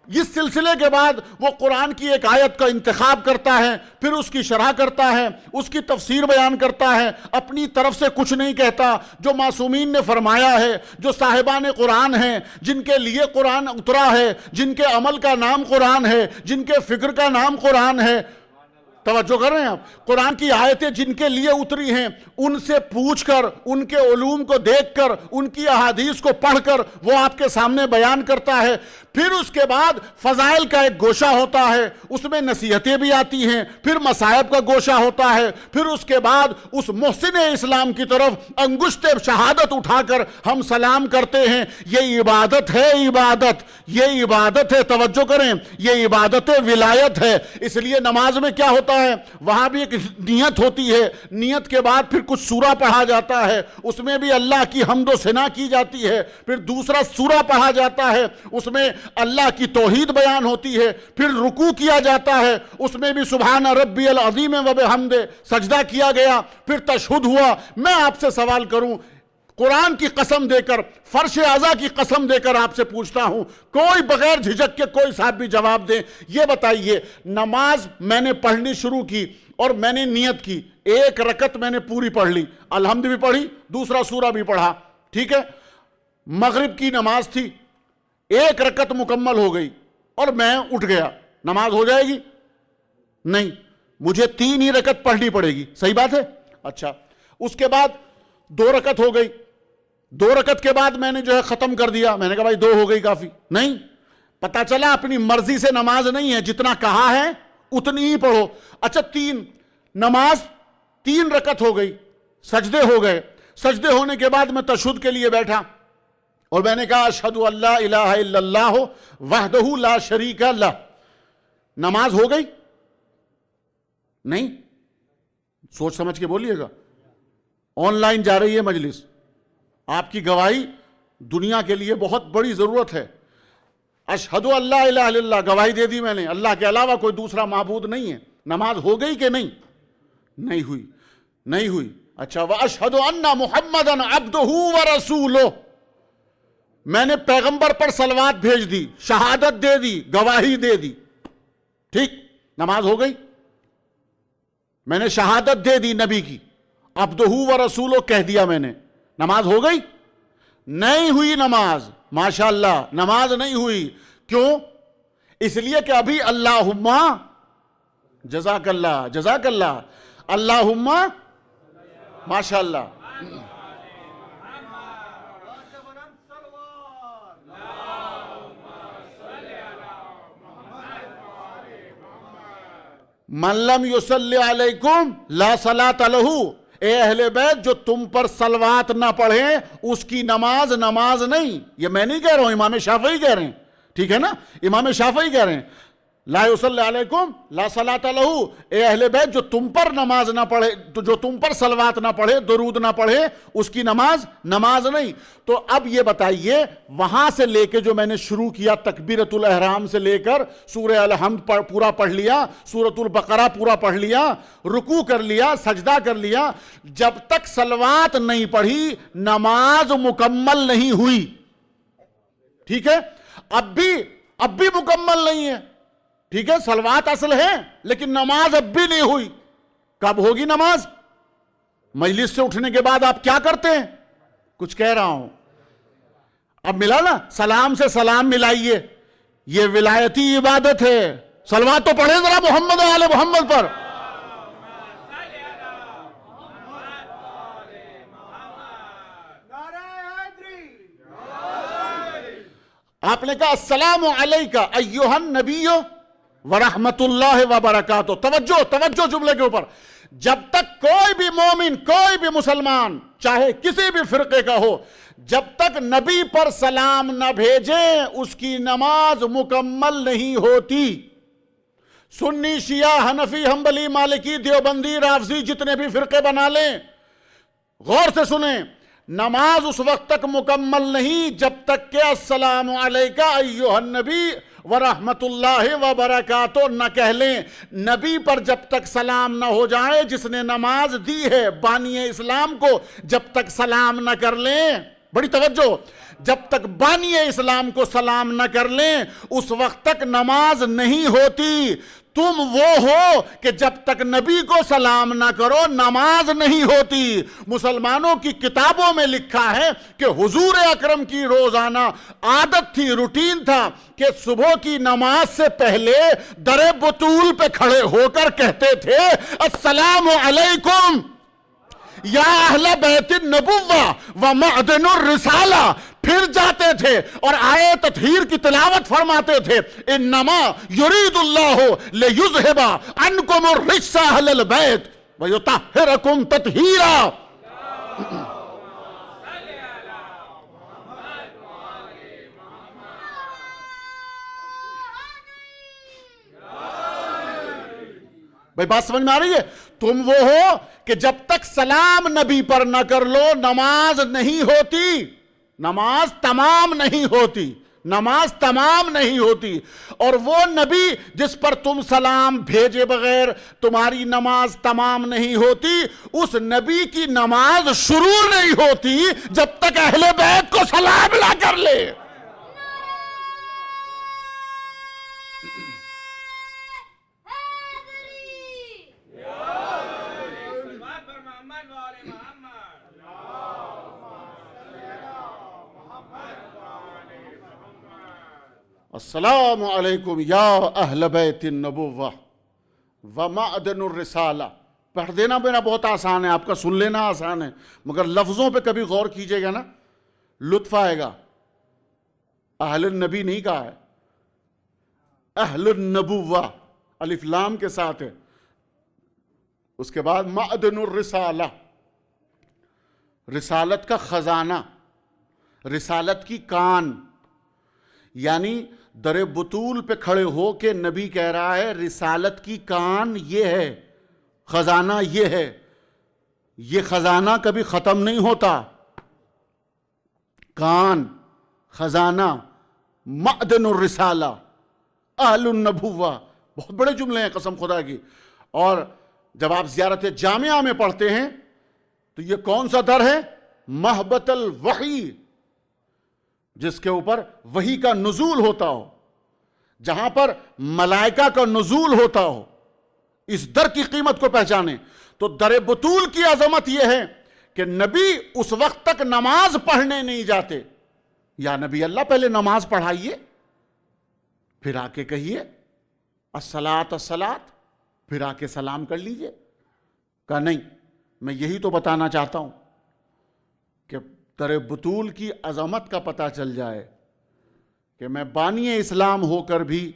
اس سلسلے کے بعد وہ قرآن کی ایک آیت کا انتخاب کرتا ہے، پھر اس کی شرح کرتا ہے، اس کی تفسیر بیان کرتا ہے، اپنی طرف سے کچھ نہیں کہتا۔ جو معصومین نے فرمایا ہے، جو صاحبان قرآن ہیں، جن کے لیے قرآن اترا ہے، جن کے عمل کا نام قرآن ہے، جن کے فکر کا نام قرآن ہے، توجہ کر رہے ہیں آپ؟ قرآن کی آیتیں جن کے لیے اتری ہیں ان سے پوچھ کر، ان کے علوم کو دیکھ کر، ان کی احادیث کو پڑھ کر وہ آپ کے سامنے بیان کرتا ہے. پھر اس کے بعد فضائل کا ایک گوشہ ہوتا ہے، اس میں نصیحتیں بھی آتی ہیں. پھر مصائب کا گوشہ ہوتا ہے. پھر اس کے بعد اس محسن اسلام کی طرف انگشت شہادت اٹھا کر ہم سلام کرتے ہیں. یہ عبادت ہے، عبادت، یہ عبادت ہے. توجہ کریں، یہ عبادت ولایت ہے. اس لیے نماز میں کیا ہوتا ہے؟ وہاں بھی ایک نیت ہوتی ہے. نیت کے بعد پھر کچھ سورہ پڑھا جاتا ہے، اس میں بھی اللہ کی حمد و ثنا کی جاتی ہے. پھر دوسرا سورہ پڑھا جاتا ہے، اس میں اللہ کی توحید بیان ہوتی ہے. پھر رکوع کیا جاتا ہے، اس میں بھی سبحان ربی العظیم و بحمدہ سجدہ کیا گیا. پھر تشہد ہوا. میں آپ سے سوال کروں، قرآن کی قسم دے کر، فرش اعضا کی قسم دے کر آپ سے پوچھتا ہوں، کوئی بغیر جھجک کے کوئی صاحب بھی جواب دیں. یہ بتائیے، نماز میں نے پڑھنی شروع کی اور میں نے نیت کی، ایک رکعت میں نے پوری پڑھ لی، الحمد بھی پڑھی، دوسرا سورہ بھی پڑھا، ٹھیک ہے. مغرب کی نماز تھی، ایک رکعت مکمل ہو گئی اور میں اٹھ گیا، نماز ہو جائے گی؟ نہیں، مجھے 3 ہی رکعت پڑھنی پڑے گی. صحیح بات ہے؟ اچھا، اس کے بعد 2 رکعت ہو گئی. 2 رکعت کے بعد میں نے جو ہے ختم کر دیا. میں نے کہا بھائی 2 ہو گئی کافی. نہیں، پتا چلا اپنی مرضی سے نماز نہیں ہے، جتنا کہا ہے اتنی ہی پڑھو. اچھا، 3 رکعت ہو گئی، سجدے ہو گئے. سجدے ہونے کے بعد میں تشہد کے لیے بیٹھا اور میں نے کہا اشہد ان لا الہ الا اللہ وحدہ لا شریک لہ. نماز ہو گئی؟ نہیں. سوچ سمجھ کے بولیے گا. آن لائن جا رہی ہے مجلس، آپ کی گواہی دنیا کے لیے بہت بڑی ضرورت ہے. اشہد ان لا الہ الا اللہ، گواہی دے دی میں نے، اللہ کے علاوہ کوئی دوسرا معبود نہیں ہے. نماز ہو گئی کہ نہیں؟ نہیں ہوئی. نہیں ہوئی. اچھا، واشہد ان محمدا عبدہ ورسولہ، میں نے پیغمبر پر صلوات بھیج دی، شہادت دے دی، گواہی دے دی. ٹھیک، نماز ہو گئی. میں نے شہادت دے دی نبی کی، عبدہ ورسولہ کہہ دیا میں نے. نماز ہو گئی؟ نہیں ہوئی نماز. ماشاءاللہ، نماز نہیں ہوئی. کیوں؟ اس لیے کہ ابھی اللہم، جزاک اللہ، جزاک اللہ، اللہم، ماشاءاللہ. من لم یصلی علیکم لا صلاۃ لہ، اے اہل بیت جو تم پر صلوات نہ پڑھے اس کی نماز نہیں. یہ میں نہیں کہہ رہا ہوں، امام شافعی کہہ رہے ہیں. ٹھیک ہے نا؟ امام شافعی کہہ رہے ہیں لا یصلی علیکم لا صلاۃ لہ، اے اہل بیت جو تم پر نماز نہ پڑھے، جو تم پر صلوات نہ پڑھے، درود نہ پڑھے، اس کی نماز نہیں. تو اب یہ بتائیے، وہاں سے لے کے جو میں نے شروع کیا تکبیرۃ الاحرام سے لے کر سورہ الحمد پورا پڑھ لیا، سورۃ البقرہ پورا پڑھ لیا، رکوع کر لیا، سجدہ کر لیا، جب تک صلوات نہیں پڑھی نماز مکمل نہیں ہوئی. ٹھیک ہے؟ اب بھی مکمل نہیں ہے. ٹھیک ہے، صلوات اصل ہے لیکن نماز اب بھی نہیں ہوئی. کب ہوگی نماز؟ مجلس سے اٹھنے کے بعد آپ کیا کرتے ہیں؟ کچھ کہہ رہا ہوں. اب ملا نا؟ سلام سے سلام ملائیے، یہ ولایتی عبادت ہے. صلوات تو پڑھیں ذرا محمد و آل محمد پر. آپ نے کہا السلام علیکہ ایہا النبی ورحمت اللہ وبرکاتہ. توجہ جملے کے اوپر. جب تک کوئی بھی مومن، کوئی بھی مسلمان، چاہے کسی بھی فرقے کا ہو، جب تک نبی پر سلام نہ بھیجے اس کی نماز مکمل نہیں ہوتی. سنی، شیعہ، حنفی، حنبلی، مالکی، دیوبندی، رافضی، جتنے بھی فرقے بنا لیں، غور سے سنیں، نماز اس وقت تک مکمل نہیں جب تک کہ السلام علیکہ ایہا النبی ورحمت اللہ وبرکاتہ نہ کہہ لیں. نبی پر جب تک سلام نہ ہو جائے، جس نے نماز دی ہے بانی اسلام کو، جب تک سلام نہ کر لیں، بڑی توجہ، جب تک بانی اسلام کو سلام نہ کر لیں اس وقت تک نماز نہیں ہوتی. تم وہ ہو کہ جب تک نبی کو سلام نہ کرو نماز نہیں ہوتی. مسلمانوں کی کتابوں میں لکھا ہے کہ حضور اکرم کی روزانہ عادت تھی, روٹین تھا کہ صبح کی نماز سے پہلے در بطول پہ کھڑے ہو کر کہتے تھے السلام علیکم یا اہل بیت النبوہ و معدن الرسالہ. پھر جاتے تھے اور آیے تطہیر کی تلاوت فرماتے تھے انما یرید اللہ لیذہب عنکم الرجس اہل البیت ویطہرکم تطہیرا. بھائی بات سمجھ میں آ رہی ہے؟ تم وہ ہو کہ جب تک سلام نبی پر نہ کر لو نماز نہیں ہوتی, نماز تمام نہیں ہوتی, نماز تمام نہیں ہوتی. اور وہ نبی جس پر تم سلام بھیجے بغیر تمہاری نماز تمام نہیں ہوتی, اس نبی کی نماز شروع نہیں ہوتی جب تک اہل بیت کو سلام نہ کر لے. السلام علیکم یا اہل بیت النبوہ و معدن الرسالہ. پڑھ دینا میرا بہت آسان ہے, آپ کا سن لینا آسان ہے, مگر لفظوں پہ کبھی غور کیجئے گا نا لطف آئے گا. اہل النبی نہیں کہا ہے, اہل النبوہ الف لام کے ساتھ ہے. اس کے بعد معدن الرسالہ, رسالت کا خزانہ, رسالت کی کان. یعنی در بطول پہ کھڑے ہو کے نبی کہہ رہا ہے رسالت کی کان یہ ہے, خزانہ یہ ہے. یہ خزانہ کبھی ختم نہیں ہوتا. کان, خزانہ, معدن الرسالہ, اہل النبوہ, بہت بڑے جملے ہیں قسم خدا کی. اور جب آپ زیارت جامعہ میں پڑھتے ہیں تو یہ کون سا در ہے؟ مہبت الوحی, جس کے اوپر وحی کا نزول ہوتا ہو, جہاں پر ملائکہ کا نزول ہوتا ہو. اس در کی قیمت کو پہچانیں. تو در بطول کی عظمت یہ ہے کہ نبی اس وقت تک نماز پڑھنے نہیں جاتے. یا نبی اللہ پہلے نماز پڑھائیے, پھر آ کے کہیے الصلاۃ الصلاۃ, پھر آ کے سلام کر لیجئے. کہا نہیں, میں یہی تو بتانا چاہتا ہوں کہ در بطول کی عظمت کا پتہ چل جائے کہ میں بانی اسلام ہو کر بھی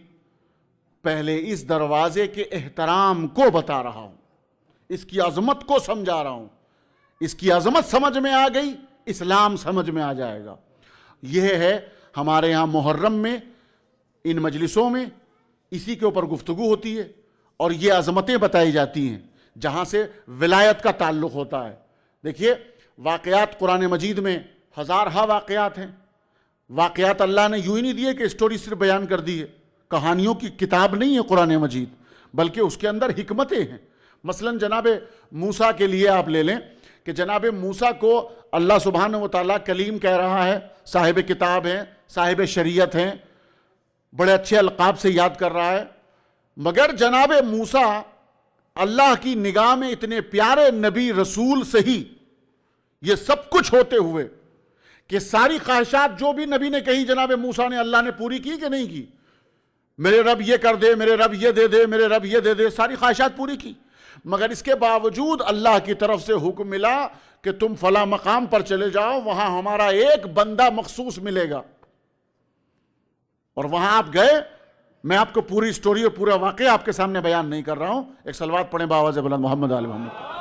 پہلے اس دروازے کے احترام کو بتا رہا ہوں, اس کی عظمت کو سمجھا رہا ہوں. اس کی عظمت سمجھ میں آ گئی, اسلام سمجھ میں آ جائے گا. یہ ہے ہمارے ہاں محرم میں ان مجلسوں میں اسی کے اوپر گفتگو ہوتی ہے اور یہ عظمتیں بتائی جاتی ہیں جہاں سے ولایت کا تعلق ہوتا ہے. دیکھیے واقعات قرآن مجید میں ہزارہا واقعات ہیں. واقعات اللہ نے یوں ہی نہیں دیے کہ اسٹوری صرف بیان کر دی ہے. کہانیوں کی کتاب نہیں ہے قرآن مجید, بلکہ اس کے اندر حکمتیں ہیں. مثلا جناب موسیٰ کے لیے آپ لے لیں کہ جناب موسیٰ کو اللہ سبحانہ و تعالیٰ کلیم کہہ رہا ہے, صاحب کتاب ہیں, صاحب شریعت ہیں, بڑے اچھے القاب سے یاد کر رہا ہے. مگر جناب موسیٰ اللہ کی نگاہ میں اتنے پیارے نبی رسول سے ہی یہ سب کچھ ہوتے ہوئے کہ ساری خواہشات جو بھی نبی نے کہی جناب موسیٰ نے, اللہ نے پوری کی کہ نہیں کی؟ میرے رب یہ کر دے, میرے رب یہ دے دے, میرے رب یہ دے دے, ساری خواہشات پوری کی. مگر اس کے باوجود اللہ کی طرف سے حکم ملا کہ تم فلاں مقام پر چلے جاؤ, وہاں ہمارا ایک بندہ مخصوص ملے گا. اور وہاں آپ گئے. میں آپ کو پوری سٹوری اور پورا واقعہ آپ کے سامنے بیان نہیں کر رہا ہوں. ایک صلوات پڑھیں باواز بلند محمد آل محمد.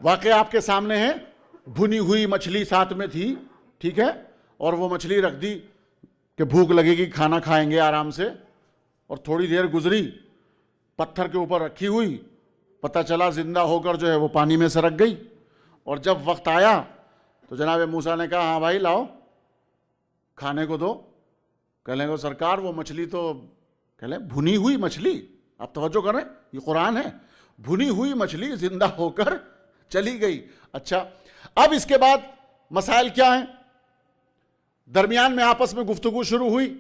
واقعہ آپ کے سامنے ہے. بھنی ہوئی مچھلی ساتھ میں تھی, ٹھیک ہے, اور وہ مچھلی رکھ دی کہ بھوک لگے گی, کھانا کھائیں گے آرام سے. اور تھوڑی دیر گزری, پتھر کے اوپر رکھی ہوئی, پتہ چلا زندہ ہو کر جو ہے وہ پانی میں سرک گئی. اور جب وقت آیا تو جناب موسیٰ نے کہا ہاں بھائی لاؤ کھانے کو دو. کہنے کو سرکار وہ مچھلی تو, کہلیں بھنی ہوئی مچھلی, آپ توجہ کریں یہ قرآن ہے, بھنی ہوئی مچھلی زندہ ہو کر چلی گئی. اچھا اب اس کے بعد مسائل کیا ہیں؟ درمیان میں آپس میں گفتگو شروع ہوئی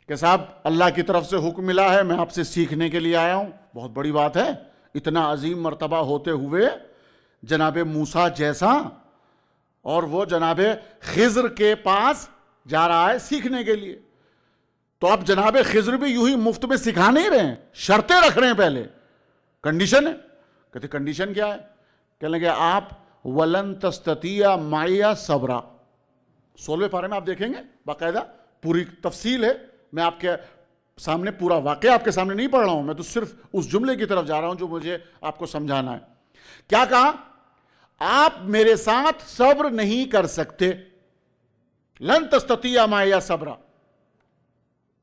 کہ صاحب اللہ کی طرف سے حکم ملا ہے, میں آپ سے سیکھنے کے لیے آیا ہوں. بہت بڑی بات ہے, اتنا عظیم مرتبہ ہوتے ہوئے جناب موسیٰ جیسا, اور وہ جناب خضر کے پاس جا رہا ہے سیکھنے کے لیے. تو اب جناب خضر بھی یوں ہی مفت میں سکھا نہیں رہے ہیں, شرطیں رکھ رہے ہیں. پہلے کنڈیشن ہے. کہتے کنڈیشن کیا ہے؟ کہنے لگے آپ وَلَن تَسْتَطِيعَ مَعِيَ صَبْرًا. 16ویں پارے میں آپ دیکھیں گے باقاعدہ پوری تفصیل ہے. میں آپ کے سامنے پورا واقعہ آپ کے سامنے نہیں پڑھ رہا ہوں, میں تو صرف اس جملے کی طرف جا رہا ہوں جو مجھے آپ کو سمجھانا ہے. کیا کہا؟ آپ میرے ساتھ صبر نہیں کر سکتے. لن تستطیع معی صبرا.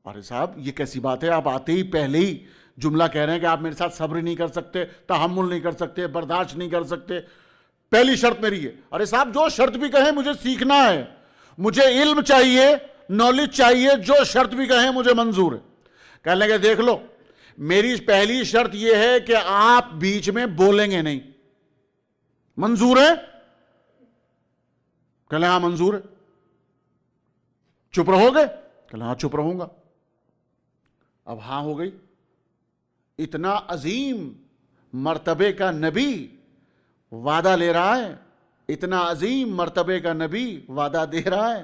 ارے صاحب یہ کیسی بات ہے, آپ آتے ہی پہلے ہی جملہ کہہ رہے ہیں کہ آپ میرے ساتھ صبر نہیں کر سکتے, تحمل نہیں کر سکتے, برداشت نہیں کر سکتے, پہلی شرط میری ہے. ارے صاحب جو شرط بھی کہیں مجھے سیکھنا ہے, مجھے علم چاہیے, نالج چاہیے, جو شرط بھی کہیں مجھے منظور ہے. کہنے لگے دیکھ لو, میری پہلی شرط یہ ہے کہ آپ بیچ میں بولیں گے نہیں. منظور ہے؟ کہنے لگے ہاں منظور ہے. چپ رہو گے؟ کہنے لگے ہاں چپ رہوں گا. اب ہاں ہو گئی. اتنا عظیم مرتبے کا نبی وعدہ لے رہا ہے, اتنا عظیم مرتبے کا نبی وعدہ دے رہا ہے.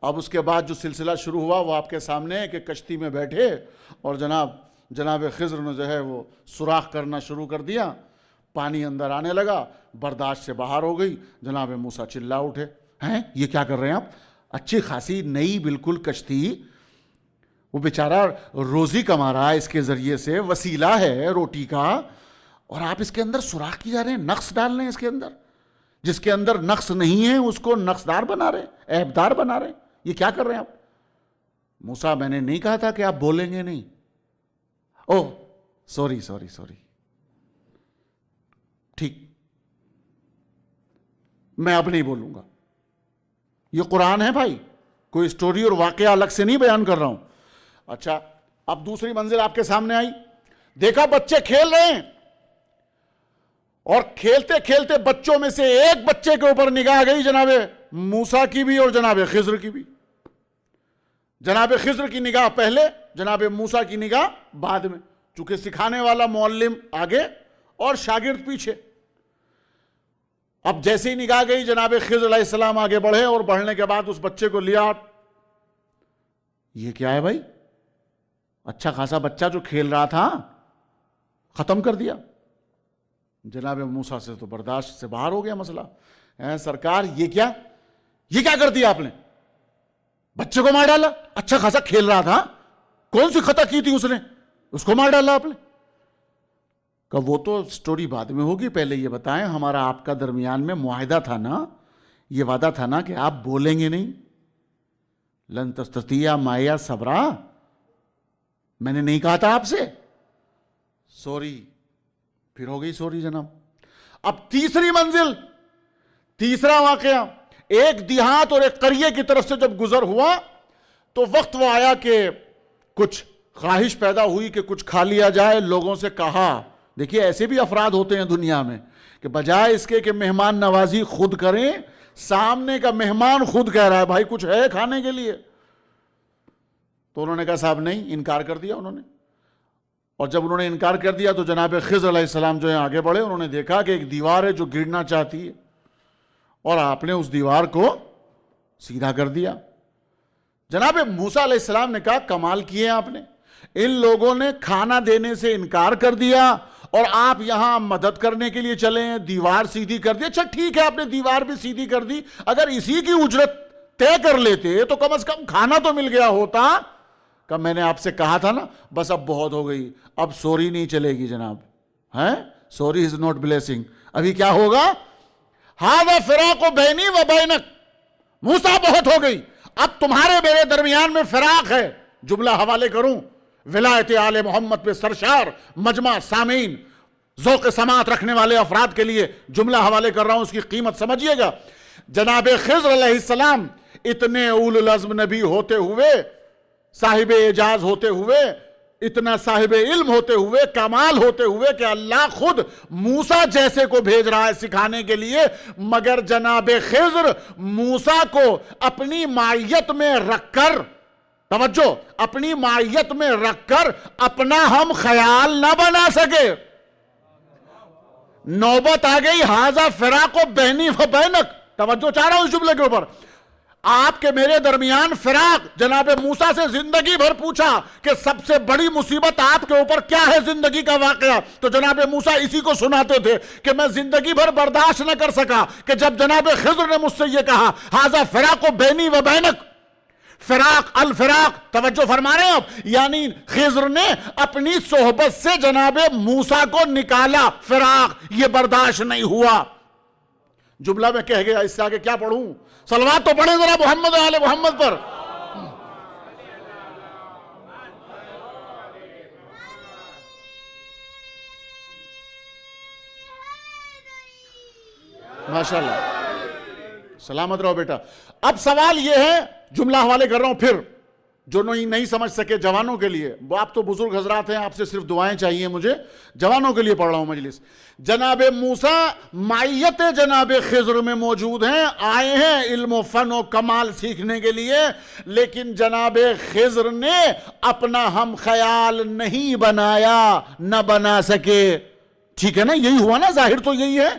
اب اس کے بعد جو سلسلہ شروع ہوا وہ آپ کے سامنے ہے کہ کشتی میں بیٹھے اور جناب خضر نے جو ہے وہ سوراخ کرنا شروع کر دیا, پانی اندر آنے لگا, برداشت سے باہر ہو گئی. جناب موسیٰ چلا اٹھے, ہیں یہ کیا کر رہے ہیں آپ؟ اچھی خاصی نئی بالکل کشتی, وہ بیچارہ روزی کما رہا ہے اس کے ذریعے سے, وسیلہ ہے روٹی کا, اور آپ اس کے اندر سوراخ کی جا رہے ہیں, نقص ڈال رہے ہیں اس کے اندر. جس کے اندر نقص نہیں ہے اس کو نقصدار بنا رہے ہیں, عیبدار بنا رہے ہیں. یہ کیا کر رہے ہیں آپ؟ موسیٰ میں نے نہیں کہا تھا کہ آپ بولیں گے نہیں. اوہ سوری, ٹھیک, میں اب نہیں بولوں گا. یہ قرآن ہے بھائی, کوئی سٹوری اور واقعہ الگ سے نہیں بیان کر رہا ہوں. اچھا, اب دوسری منزل آپ کے سامنے آئی. دیکھا بچے کھیل رہے ہیں, اور کھیلتے کھیلتے بچوں میں سے ایک بچے کے اوپر نگاہ گئی, جناب موسیٰ کی بھی اور جناب خضر کی بھی. جناب خضر کی نگاہ پہلے, جناب موسیٰ کی نگاہ بعد میں, چونکہ سکھانے والا معلم آگے اور شاگرد پیچھے. اب جیسے ہی نگاہ گئی جناب خضر علیہ السلام آگے بڑھے, اور بڑھنے کے بعد اس بچے کو لیا. یہ کیا ہے بھائی؟ اچھا خاصا بچہ جو کھیل رہا تھا ختم کر دیا. جناب موسیٰ سے تو برداشت سے باہر ہو گیا مسئلہ. سرکار یہ کیا کر دیا آپ نے؟ بچے کو مار ڈالا. اچھا خاصا کھیل رہا تھا, کون سی خطا کی تھی اس نے, اس کو مار ڈالا آپ نے؟ کہ وہ تو سٹوری بعد میں ہوگی, پہلے یہ بتائیں ہمارا آپ کا درمیان میں معاہدہ تھا نا, یہ وعدہ تھا نا کہ آپ بولیں گے نہیں. لن تستطیع معی صبرا, میں نے نہیں کہا تھا آپ سے. سوری, پھر ہو گئی سوری جناب. اب تیسری منزل, تیسرا واقعہ. ایک دیہات اور ایک قریے کی طرف سے جب گزر ہوا تو وقت وہ آیا کہ کچھ خواہش پیدا ہوئی کہ کچھ کھا لیا جائے. لوگوں سے کہا, دیکھیے ایسے بھی افراد ہوتے ہیں دنیا میں کہ بجائے اس کے کہ مہمان نوازی خود کریں, سامنے کا مہمان خود کہہ رہا ہے بھائی کچھ ہے کھانے کے لیے. تو انہوں نے کہا صاحب نہیں, انکار کر دیا انہوں نے. اور جب انہوں نے انکار کر دیا تو جناب خضر علیہ السلام جو ہے آگے بڑھے. انہوں نے دیکھا کہ ایک دیوار ہے جو گرنا چاہتی ہے, اور آپ نے اس دیوار کو سیدھا کر دیا. جناب موسیٰ علیہ السلام نے کہا کمال کیے آپ نے, ان لوگوں نے کھانا دینے سے انکار کر دیا اور آپ یہاں مدد کرنے کے لیے چلے ہیں, دیوار سیدھی کر دی. اچھا ٹھیک ہے, آپ نے دیوار بھی سیدھی کر دی, اگر اسی کی اجرت طے کر لیتے تو کم از کم کھانا تو مل گیا ہوتا. کہ میں نے آپ سے کہا تھا نا, بس اب بہت ہو گئی, اب سوری نہیں چلے گی جناب. ہیں سوری از ناٹ بلیسنگ. ابھی کیا ہوگا؟ ہذا فراق بینی و بینک. موسیٰ بہت ہو گئی, اب تمہارے میرے درمیان میں فراق ہے. جملہ حوالے کروں, ولایت آل محمد پہ سرشار مجمع سامعین, ذوق سماعت رکھنے والے افراد کے لیے جملہ حوالے کر رہا ہوں, اس کی قیمت سمجھیے گا. جناب خضر علیہ السلام اتنے اولو العزم نبی ہوتے ہوئے, صاحب اعجاز ہوتے ہوئے, اتنا صاحب علم ہوتے ہوئے, کمال ہوتے ہوئے کہ اللہ خود موسیٰ جیسے کو بھیج رہا ہے سکھانے کے لیے, مگر جناب خضر موسیٰ کو اپنی معیت میں رکھ کر, توجہ, اپنی معیت میں رکھ کر اپنا ہم خیال نہ بنا سکے. نوبت آ گئی ھذا فراق بینی و بینک. توجہ چاہ رہا ہوں اس جملے کے اوپر. آپ کے میرے درمیان فراق. جناب موسیٰ سے زندگی بھر پوچھا کہ سب سے بڑی مصیبت آپ کے اوپر کیا ہے زندگی کا واقعہ, تو جناب موسیٰ اسی کو سناتے تھے کہ میں زندگی بھر برداشت نہ کر سکا کہ جب جناب خضر نے مجھ سے یہ کہا ھذا فراق بینی و بینک, فراق الفراق. توجہ فرما رہے ہیں آپ, یعنی خضر نے اپنی صحبت سے جناب موسیٰ کو نکالا, فراق, یہ برداشت نہیں ہوا. جملہ میں کہہ گیا, اس سے آگے کیا پڑھوں؟ صلوات تو پڑھیں ذرا محمد و آل محمد پر. ماشاءاللہ, سلامت رہو بیٹا. اب سوال یہ ہے, جملہ حوالے کر رہا ہوں پھر, جو نہیں سمجھ سکے جوانوں کے لیے. آپ تو بزرگ حضرات ہیں, آپ سے صرف دعائیں چاہیے مجھے, جوانوں کے لیے پڑھ رہا ہوں مجلس. جناب موسیٰ معیت جناب خضر میں موجود ہیں, آئے ہیں علم و فن و کمال سیکھنے کے لیے, لیکن جناب خضر نے اپنا ہم خیال نہیں بنایا, نہ بنا سکے. ٹھیک ہے نا, یہی ہوا نا, ظاہر تو یہی ہے.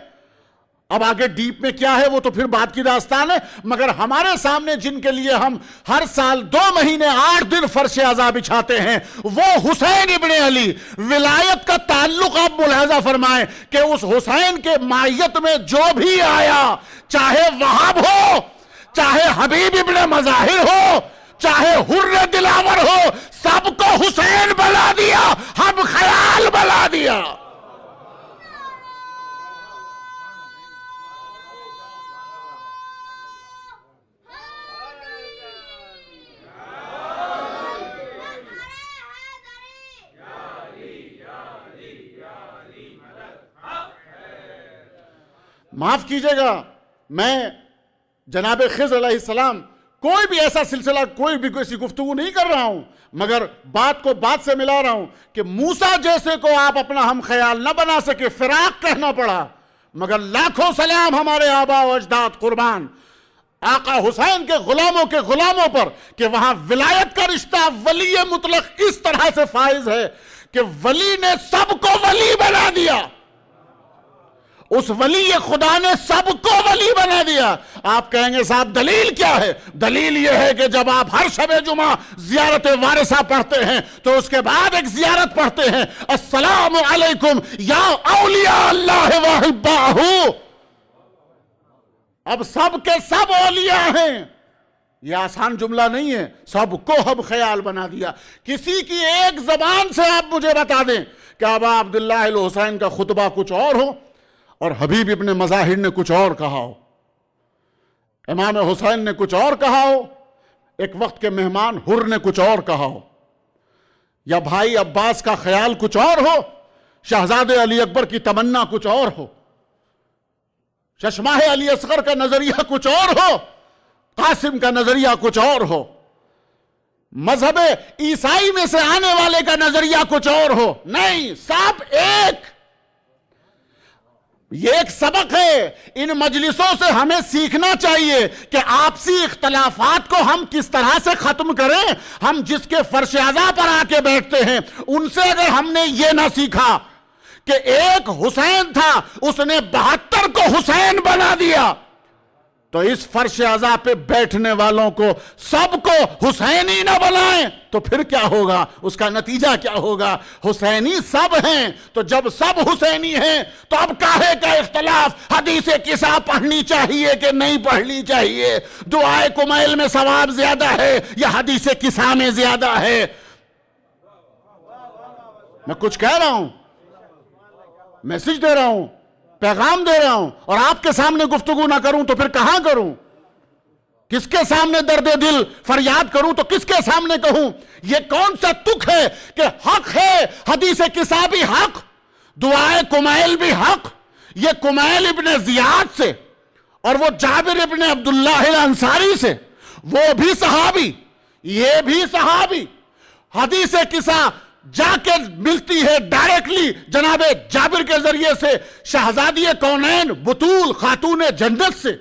اب آگے ڈیپ میں کیا ہے وہ تو پھر بات کی داستان ہے, مگر ہمارے سامنے جن کے لیے ہم ہر سال 2 مہینے 8 دن فرش عزا بچھاتے ہیں, وہ حسین ابن علی. ولایت کا تعلق آپ ملاحظہ فرمائیں کہ اس حسین کے معیت میں جو بھی آیا, چاہے وہاب ہو, چاہے حبیب ابن مظاہر ہو, چاہے حر دلاور ہو, سب کو حسین بنا دیا, ہم خیال بنا دیا. معاف کیجئے گا, میں جناب خضر علیہ السلام کوئی بھی ایسا سلسلہ, کوئی بھی ایسی گفتگو نہیں کر رہا ہوں, مگر بات کو بات سے ملا رہا ہوں کہ موسیٰ جیسے کو آپ اپنا ہم خیال نہ بنا سکے, فراق کہنا پڑا, مگر لاکھوں سلام ہمارے آبا و اجداد قربان آقا حسین کے غلاموں پر کہ وہاں ولایت کا رشتہ ولی مطلق اس طرح سے فائز ہے کہ ولی نے سب کو ولی بنا دیا. اس ولی خدا نے سب کو ولی بنا دیا. آپ کہیں گے صاحب دلیل کیا ہے؟ دلیل یہ ہے کہ جب آپ ہر شب جمعہ زیارت وارثہ پڑھتے ہیں تو اس کے بعد ایک زیارت پڑھتے ہیں, السلام علیکم یا اولیاء اللہ وحباہ. اب سب کے سب اولیاء ہیں, یہ آسان جملہ نہیں ہے. سب کو ہم خیال بنا دیا. کسی کی ایک زبان سے آپ مجھے بتا دیں کہ ابا عبداللہ الحسین کا خطبہ کچھ اور ہو اور حبیب ابن مظاہر نے کچھ اور کہا ہو, امام حسین نے کچھ اور کہا ہو, ایک وقت کے مہمان حر نے کچھ اور کہا ہو, یا بھائی عباس کا خیال کچھ اور ہو, شہزادے علی اکبر کی تمنا کچھ اور ہو, چشمہ علی اصغر کا نظریہ کچھ اور ہو, قاسم کا نظریہ کچھ اور ہو, مذہب عیسائی میں سے آنے والے کا نظریہ کچھ اور ہو. نہیں, سب ایک. یہ ایک سبق ہے. ان مجلسوں سے ہمیں سیکھنا چاہیے کہ آپسی اختلافات کو ہم کس طرح سے ختم کریں. ہم جس کے فرش عزا پر آ کے بیٹھتے ہیں ان سے اگر ہم نے یہ نہ سیکھا کہ ایک حسین تھا, اس نے 72 کو حسین بنا دیا, تو اس فرش عزا پہ بیٹھنے والوں کو سب کو حسینی نہ بنائیں تو پھر کیا ہوگا؟ اس کا نتیجہ کیا ہوگا؟ حسینی سب ہیں, تو جب سب حسینی ہیں تو اب کاہے کا اختلاف؟ حدیث کسا پڑھنی چاہیے کہ نہیں پڑھنی چاہیے؟ دعائے کمیل میں ثواب زیادہ ہے یا حدیث کسا میں زیادہ ہے؟ میں کچھ کہہ رہا ہوں, میسج دے رہا ہوں, پیغام دے رہا ہوں, اور آپ کے سامنے گفتگو نہ کروں تو پھر کہاں کروں؟ کس کے سامنے درد دل فریاد کروں تو کس کے سامنے کہوں؟ یہ کون سا تک ہے کہ حق ہے حدیث کسا بھی حق, دعائے کمیل بھی حق. یہ کمیل ابن زیاد سے اور وہ جابر ابن عبداللہ الانصاری سے, وہ بھی صحابی, یہ بھی صحابی. حدیث کسا جا کے ملتی ہے ڈائریکٹلی جناب جابر کے ذریعے سے شہزادی کونین بطول خاتون جنت سے.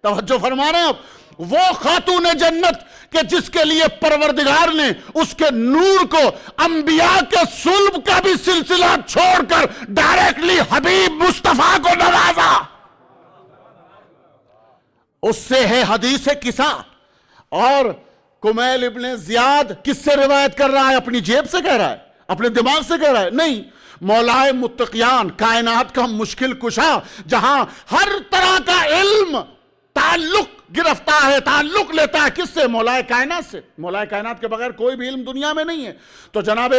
توجہ فرما رہے ہیں آپ، وہ خاتون جنت کہ جس کے لیے پروردگار نے اس کے نور کو انبیاء کے صلب کا بھی سلسلہ چھوڑ کر ڈائریکٹلی حبیب مصطفیٰ کو نوازا. اس سے ہے حدیث قصہ. اور کمیل ابن زیاد کس سے روایت کر رہا ہے؟ اپنی جیب سے کہہ رہا ہے؟ اپنے دماغ سے کہہ رہا ہے؟ نہیں، مولائے متقیان، کائنات کا مشکل کشا، جہاں ہر طرح کا علم تعلق گرفتار ہے، تعلق لیتا ہے کس سے؟ مولائے کائنات سے. مولائے کائنات کے بغیر کوئی بھی علم دنیا میں نہیں ہے. تو جناب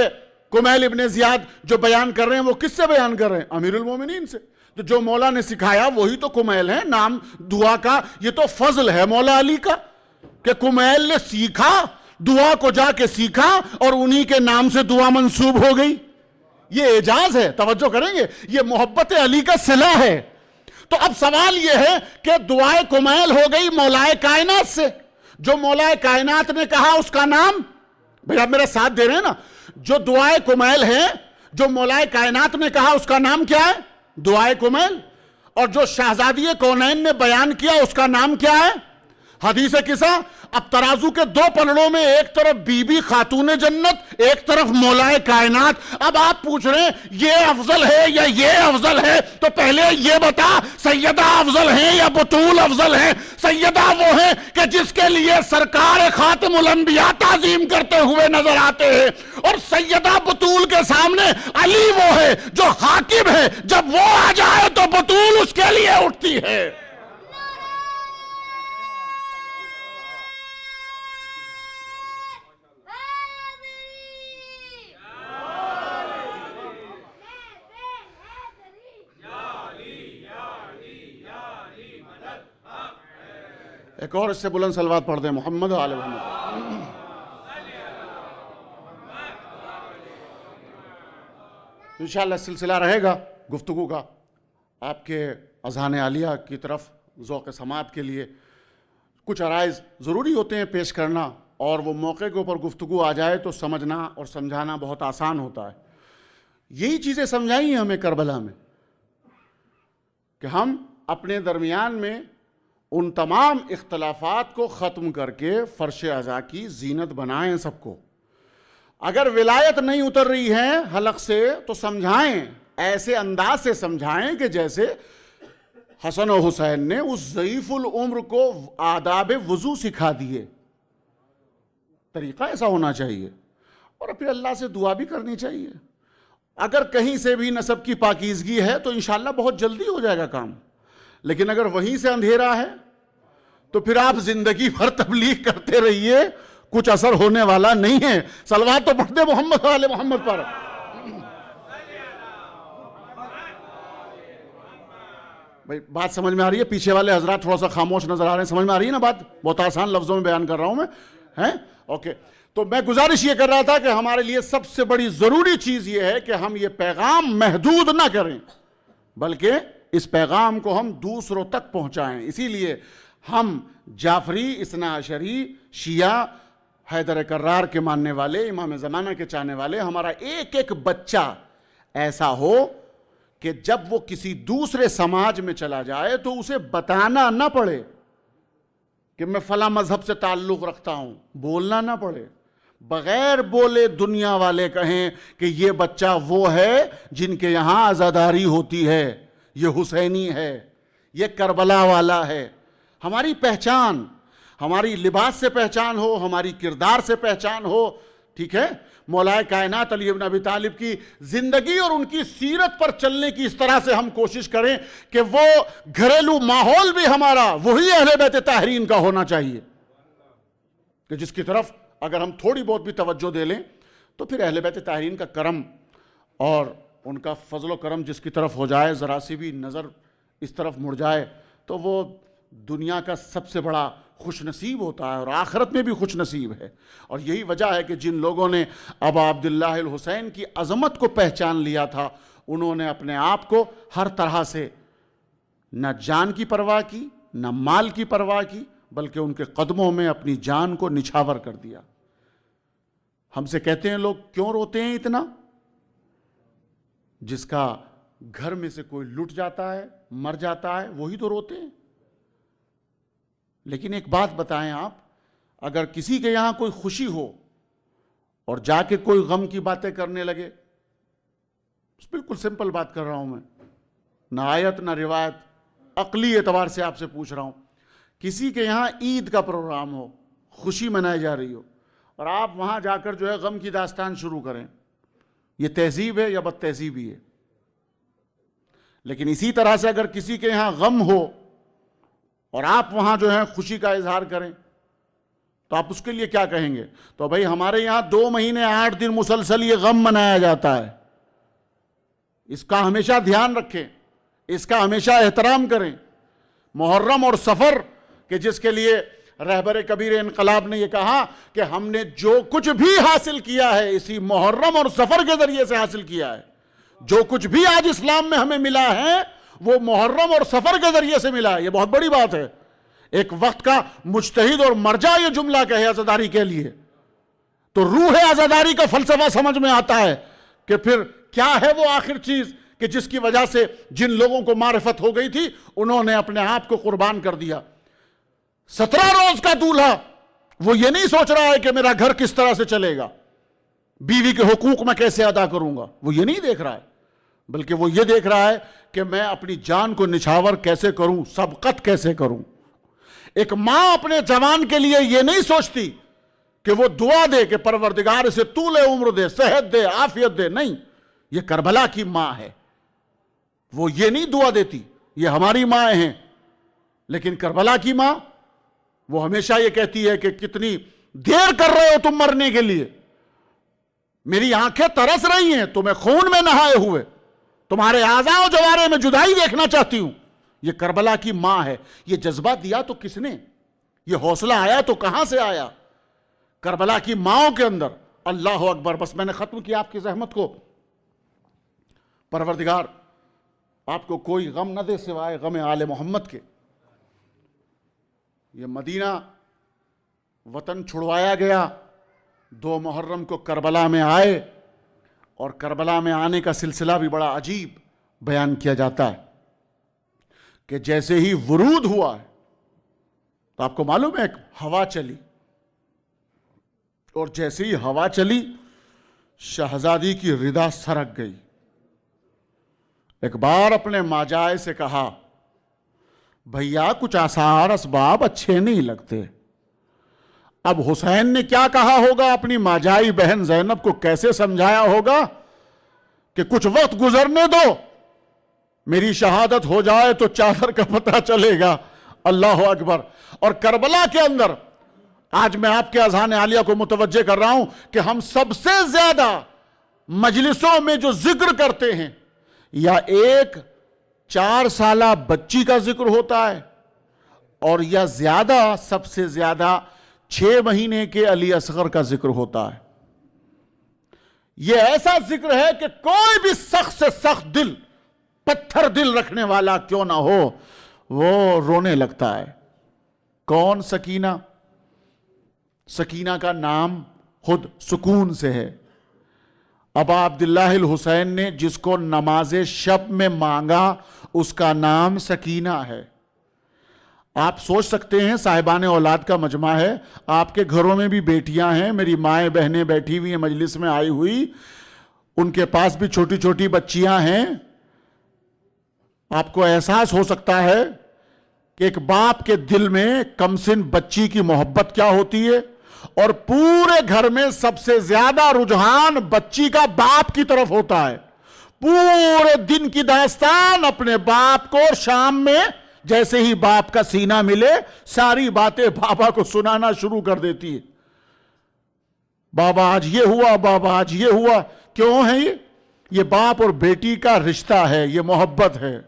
کمیل ابن زیاد جو بیان کر رہے ہیں وہ کس سے بیان کر رہے ہیں؟ امیر المومنین سے. تو جو مولا نے سکھایا وہی تو کمیل ہے. نام دعا کا یہ تو فضل ہے مولا علی کا کہ کمیل نے سیکھا، دعا کو جا کے سیکھا اور انہی کے نام سے دعا منسوب ہو گئی. یہ اعجاز ہے، توجہ کریں گے، یہ محبت علی کا صلہ ہے. تو اب سوال یہ ہے کہ دعائے کمیل ہو گئی مولائے کائنات سے. جو مولائے کائنات نے کہا اس کا نام، بھئی آپ میرا ساتھ دے رہے ہیں نا، جو دعائے کمیل ہے جو مولائے کائنات نے کہا اس کا نام کیا ہے؟ دعائے کمیل. اور جو شہزادی کونین نے بیان کیا اس کا نام کیا ہے؟ حدیث قصہ. اب ترازو کے دو پلڑوں میں ایک طرف بی بی خاتون جنت، ایک طرف مولائے کائنات. اب آپ پوچھ رہے ہیں یہ افضل ہے یا یہ افضل ہے؟ تو پہلے یہ بتا سیدہ افضل ہیں یا بطول افضل ہیں؟ سیدہ وہ ہیں کہ جس کے لیے سرکار خاتم الانبیاء تعظیم کرتے ہوئے نظر آتے ہیں، اور سیدہ بطول کے سامنے علی وہ ہے جو حاکم ہے، جب وہ آ جائے تو بطول اس کے لیے اٹھتی ہے. ایک اور اس سے بلند صلوات پڑھ دیں، محمد و آل محمد. انشاءاللہ سلسلہ رہے گا گفتگو کا آپ کے اذہان عالیہ کی طرف ذوق سماعت کے لیے. کچھ عرائض ضروری ہوتے ہیں پیش کرنا، اور وہ موقع کے اوپر گفتگو آ جائے تو سمجھنا اور سمجھانا بہت آسان ہوتا ہے. یہی چیزیں سمجھائی ہیں ہمیں کربلا میں کہ ہم اپنے درمیان میں ان تمام اختلافات کو ختم کر کے فرش عزا کی زینت بنائیں سب کو. اگر ولایت نہیں اتر رہی ہے حلق سے تو سمجھائیں، ایسے انداز سے سمجھائیں کہ جیسے حسن و حسین نے اس ضعیف العمر کو آداب وضو سکھا دیے. طریقہ ایسا ہونا چاہیے. اور پھر اللہ سے دعا بھی کرنی چاہیے. اگر کہیں سے بھی نسب کی پاکیزگی ہے تو انشاءاللہ بہت جلدی ہو جائے گا کام. لیکن اگر وہیں سے اندھیرا ہے تو پھر آپ زندگی بھر تبلیغ کرتے رہیے، کچھ اثر ہونے والا نہیں ہے. صلوات تو پڑھتے محمد والے محمد پر. بھئی بات سمجھ میں آ رہی ہے؟ پیچھے والے حضرات تھوڑا سا خاموش نظر آ رہے ہیں. سمجھ میں آ رہی ہے نا بات؟ بہت آسان لفظوں میں بیان کر رہا ہوں میں، ہیں؟ اوکے. تو میں گزارش یہ کر رہا تھا کہ ہمارے لیے سب سے بڑی ضروری چیز یہ ہے کہ ہم یہ پیغام محدود نہ کریں، بلکہ اس پیغام کو ہم دوسروں تک پہنچائیں. اسی لیے ہم جعفری، اثنا عشری، شیعہ، حیدر کرار کے ماننے والے، امام زمانہ کے چاہنے والے، ہمارا ایک ایک بچہ ایسا ہو کہ جب وہ کسی دوسرے سماج میں چلا جائے تو اسے بتانا نہ پڑے کہ میں فلاں مذہب سے تعلق رکھتا ہوں، بولنا نہ پڑے. بغیر بولے دنیا والے کہیں کہ یہ بچہ وہ ہے جن کے یہاں عزاداری ہوتی ہے، یہ حسینی ہے، یہ کربلا والا ہے. ہماری پہچان، ہماری لباس سے پہچان ہو، ہماری کردار سے پہچان ہو. ٹھیک ہے؟ مولا کائنات علی ابن ابی طالب کی زندگی اور ان کی سیرت پر چلنے کی اس طرح سے ہم کوشش کریں کہ وہ گھریلو ماحول بھی ہمارا وہی اہل بیت طاہرین کا ہونا چاہیے کہ جس کی طرف اگر ہم تھوڑی بہت بھی توجہ دے لیں تو پھر اہل بیت طاہرین کا کرم اور ان کا فضل و کرم جس کی طرف ہو جائے، ذرا سی بھی نظر اس طرف مڑ جائے تو وہ دنیا کا سب سے بڑا خوش نصیب ہوتا ہے اور آخرت میں بھی خوش نصیب ہے. اور یہی وجہ ہے کہ جن لوگوں نے ابا عبداللہ الحسین کی عظمت کو پہچان لیا تھا، انہوں نے اپنے آپ کو ہر طرح سے نہ جان کی پرواہ کی، نہ مال کی پرواہ کی، بلکہ ان کے قدموں میں اپنی جان کو نچھاور کر دیا. ہم سے کہتے ہیں لوگ کیوں روتے ہیں اتنا؟ جس کا گھر میں سے کوئی لٹ جاتا ہے، مر جاتا ہے، وہی تو روتے ہیں۔ لیکن ایک بات بتائیں آپ، اگر کسی کے یہاں کوئی خوشی ہو اور جا کے کوئی غم کی باتیں کرنے لگے، بالکل سمپل بات کر رہا ہوں میں، نہ آیت نہ روایت، عقلی اعتبار سے آپ سے پوچھ رہا ہوں، کسی کے یہاں عید کا پروگرام ہو، خوشی منائی جا رہی ہو، اور آپ وہاں جا کر جو ہے غم کی داستان شروع کریں، یہ تہذیب ہے یا بد تہذیبی ہے؟ لیکن اسی طرح سے اگر کسی کے یہاں غم ہو اور آپ وہاں جو ہے خوشی کا اظہار کریں تو آپ اس کے لیے کیا کہیں گے؟ تو بھائی ہمارے یہاں 2 مہینے 8 دن مسلسل یہ غم منایا جاتا ہے، اس کا ہمیشہ دھیان رکھیں، اس کا ہمیشہ احترام کریں۔ محرم اور سفر کہ جس کے لیے رہبر کبیر انقلاب نے یہ کہا کہ ہم نے جو کچھ بھی حاصل کیا ہے اسی محرم اور سفر کے ذریعے سے حاصل کیا ہے، جو کچھ بھی آج اسلام میں ہمیں ملا ہے وہ محرم اور سفر کے ذریعے سے ملا ہے۔ یہ بہت بڑی بات ہے، ایک وقت کا مجتہد اور مرجع یہ جملہ کہے عزاداری کے لیے، تو روح عزاداری کا فلسفہ سمجھ میں آتا ہے کہ پھر کیا ہے وہ آخر چیز کہ جس کی وجہ سے جن لوگوں کو معرفت ہو گئی تھی انہوں نے اپنے آپ کو قربان کر دیا۔ 17 روز کا دولہا وہ یہ نہیں سوچ رہا ہے کہ میرا گھر کس طرح سے چلے گا، بیوی کے حقوق میں کیسے ادا کروں گا، وہ یہ نہیں دیکھ رہا ہے، بلکہ وہ یہ دیکھ رہا ہے کہ میں اپنی جان کو نچھاور کیسے کروں، سبقت کیسے کروں۔ ایک ماں اپنے جوان کے لیے یہ نہیں سوچتی کہ وہ دعا دے کہ پروردگار اسے طول عمر دے، صحت دے، عافیت دے، نہیں، یہ کربلا کی ماں ہے، وہ یہ نہیں دعا دیتی، یہ ہماری مائیں ہیں، لیکن کربلا کی ماں وہ ہمیشہ یہ کہتی ہے کہ کتنی دیر کر رہے ہو تم مرنے کے لیے، میری آنکھیں ترس رہی ہیں تمہیں خون میں نہائے ہوئے، تمہارے اعضاء و جوارے میں جدائی دیکھنا چاہتی ہوں۔ یہ کربلا کی ماں ہے۔ یہ جذبہ دیا تو کس نے؟ یہ حوصلہ آیا تو کہاں سے آیا؟ کربلا کی ماؤں کے اندر۔ اللہ اکبر۔ بس میں نے ختم کیا آپ کی زحمت کو۔ پروردگار آپ کو کوئی غم نہ دے سوائے غم آل محمد کے۔ یہ مدینہ وطن چھڑوایا گیا، 2 محرم کو کربلا میں آئے، اور کربلا میں آنے کا سلسلہ بھی بڑا عجیب بیان کیا جاتا ہے کہ جیسے ہی ورود ہوا ہے تو آپ کو معلوم ہے ایک ہوا چلی، اور جیسے ہی ہوا چلی شہزادی کی ردا سرک گئی۔ ایک بار اپنے ماجائے سے کہا، بھیا کچھ آثار اسباب اچھے نہیں لگتے۔ اب حسین نے کیا کہا ہوگا، اپنی ماجائی بہن زینب کو کیسے سمجھایا ہوگا کہ کچھ وقت گزرنے دو، میری شہادت ہو جائے تو چادر کا پتہ چلے گا۔ اللہ اکبر۔ اور کربلا کے اندر آج میں آپ کے اذہان عالیہ کو متوجہ کر رہا ہوں کہ ہم سب سے زیادہ مجلسوں میں جو ذکر کرتے ہیں یا ایک 4 سالہ بچی کا ذکر ہوتا ہے، اور یا زیادہ سب سے زیادہ 6 مہینے کے علی اصغر کا ذکر ہوتا ہے۔ یہ ایسا ذکر ہے کہ کوئی بھی سخت سے سخت دل، پتھر دل رکھنے والا کیوں نہ ہو، وہ رونے لگتا ہے۔ کون؟ سکینہ۔ سکینہ کا نام خود سکون سے ہے۔ ابا عبداللہ الحسین نے جس کو نماز شب میں مانگا اس کا نام سکینہ ہے۔ آپ سوچ سکتے ہیں صاحبان اولاد کا مجمع ہے، آپ کے گھروں میں بھی بیٹیاں ہیں، میری مائیں بہنیں بیٹھی ہوئی ہیں مجلس میں آئی ہوئی، ان کے پاس بھی چھوٹی چھوٹی بچیاں ہیں۔ آپ کو احساس ہو سکتا ہے کہ ایک باپ کے دل میں کم سن بچی کی محبت کیا ہوتی ہے، اور پورے گھر میں سب سے زیادہ رجحان بچی کا باپ کی طرف ہوتا ہے۔ پورے دن کی داستان اپنے باپ کو، اور شام میں جیسے ہی باپ کا سینہ ملے ساری باتیں بابا کو سنانا شروع کر دیتی ہے۔ بابا آج یہ ہوا، بابا آج یہ ہوا۔ کیوں ہے یہ باپ اور بیٹی کا رشتہ ہے، یہ محبت ہے۔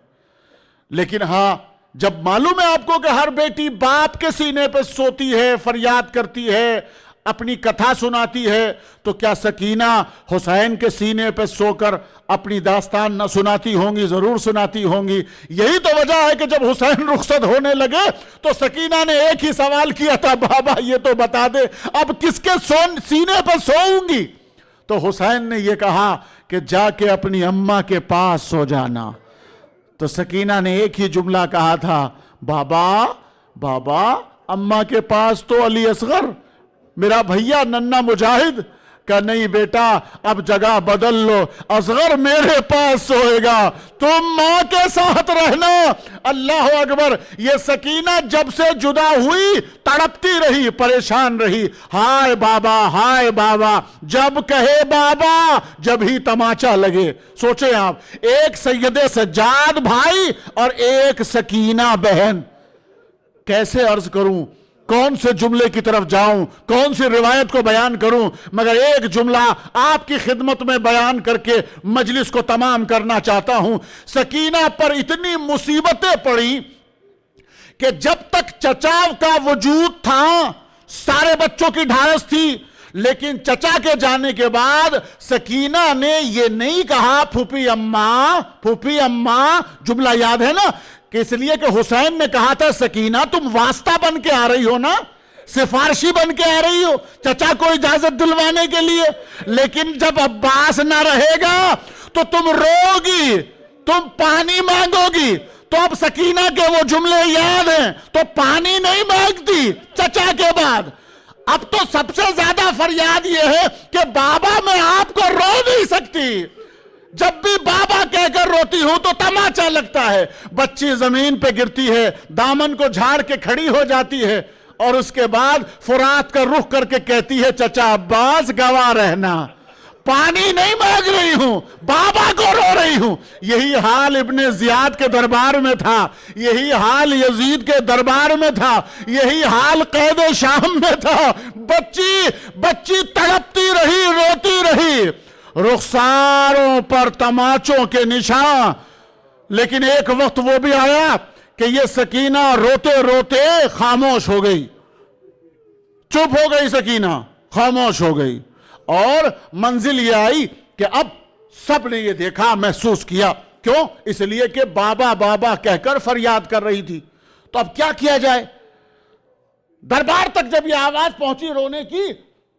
لیکن ہاں جب معلوم ہے آپ کو کہ ہر بیٹی باپ کے سینے پہ سوتی ہے، فریاد کرتی ہے، اپنی کتھا سناتی ہے تو کیا سکینہ حسین کے سینے پہ سو کر اپنی داستان نہ سناتی ہوں گی؟ ضرور سناتی ہوں گی۔ یہی تو وجہ ہے کہ جب حسین رخصت ہونے لگے تو سکینہ نے ایک ہی سوال کیا تھا، بابا یہ تو بتا دے اب کس کے سینے پہ سوؤں گی؟ تو حسین نے یہ کہا کہ جا کے اپنی اماں کے پاس سو جانا۔ تو سکینہ نے ایک ہی جملہ کہا تھا، بابا اماں کے پاس تو علی اصغر میرا بھیا ننھا مجاہد۔ کہ نہیں بیٹا اب جگہ بدل لو، اصغر میرے پاس سوئے گا، تم ماں کے ساتھ رہنا۔ اللہ اکبر۔ یہ سکینہ جب سے جدا ہوئی تڑپتی رہی، پریشان رہی، ہائے بابا، جب کہے بابا جب ہی تماچا لگے۔ سوچیں آپ، ایک سید سجاد بھائی اور ایک سکینہ بہن، کیسے عرض کروں، کون سے جملے کی طرف جاؤں، کون سی روایت کو بیان کروں، مگر ایک جملہ آپ کی خدمت میں بیان کر کے مجلس کو تمام کرنا چاہتا ہوں۔ سکینہ پر اتنی مصیبتیں پڑی کہ جب تک چچا کا وجود تھا سارے بچوں کی ڈھارس تھی، لیکن چچا کے جانے کے بعد سکینہ نے یہ نہیں کہا پھوپھی اماں، جملہ یاد ہے نا، کہ اس لیے کہ حسین نے کہا تھا سکینہ تم واسطہ بن کے آ رہی ہو نا، سفارشی بن کے آ رہی ہو چچا کو اجازت دلوانے کے لیے، لیکن جب عباس نہ رہے گا تو تم رو گی، تم پانی مانگو گی۔ تو اب سکینہ کے وہ جملے یاد ہیں، تو پانی نہیں مانگتی چچا کے بعد۔ اب تو سب سے زیادہ فریاد یہ ہے کہ بابا میں آپ کو رو نہیں سکتی، جب بھی بابا کہہ کر روتی ہوں تو تماچا لگتا ہے۔ بچی زمین پہ گرتی ہے، دامن کو جھاڑ کے کھڑی ہو جاتی ہے، اور اس کے بعد فرات کا رخ کر کے کہتی ہے چچا عباس گواہ رہنا، پانی نہیں مانگ رہی ہوں، بابا کو رو رہی ہوں۔ یہی حال ابن زیاد کے دربار میں تھا، یہی حال یزید کے دربار میں تھا، یہی حال قید شام میں تھا۔ بچی تڑپتی رہی، روتی رہی، رخساروں پر تماچوں کے نشان۔ لیکن ایک وقت وہ بھی آیا کہ یہ سکینہ روتے روتے خاموش ہو گئی، چپ ہو گئی، سکینہ خاموش ہو گئی، اور منزل یہ آئی کہ اب سب نے یہ دیکھا، محسوس کیا۔ کیوں؟ اس لیے کہ بابا کہہ کر فریاد کر رہی تھی۔ تو اب کیا کیا جائے؟ دربار تک جب یہ آواز پہنچی رونے کی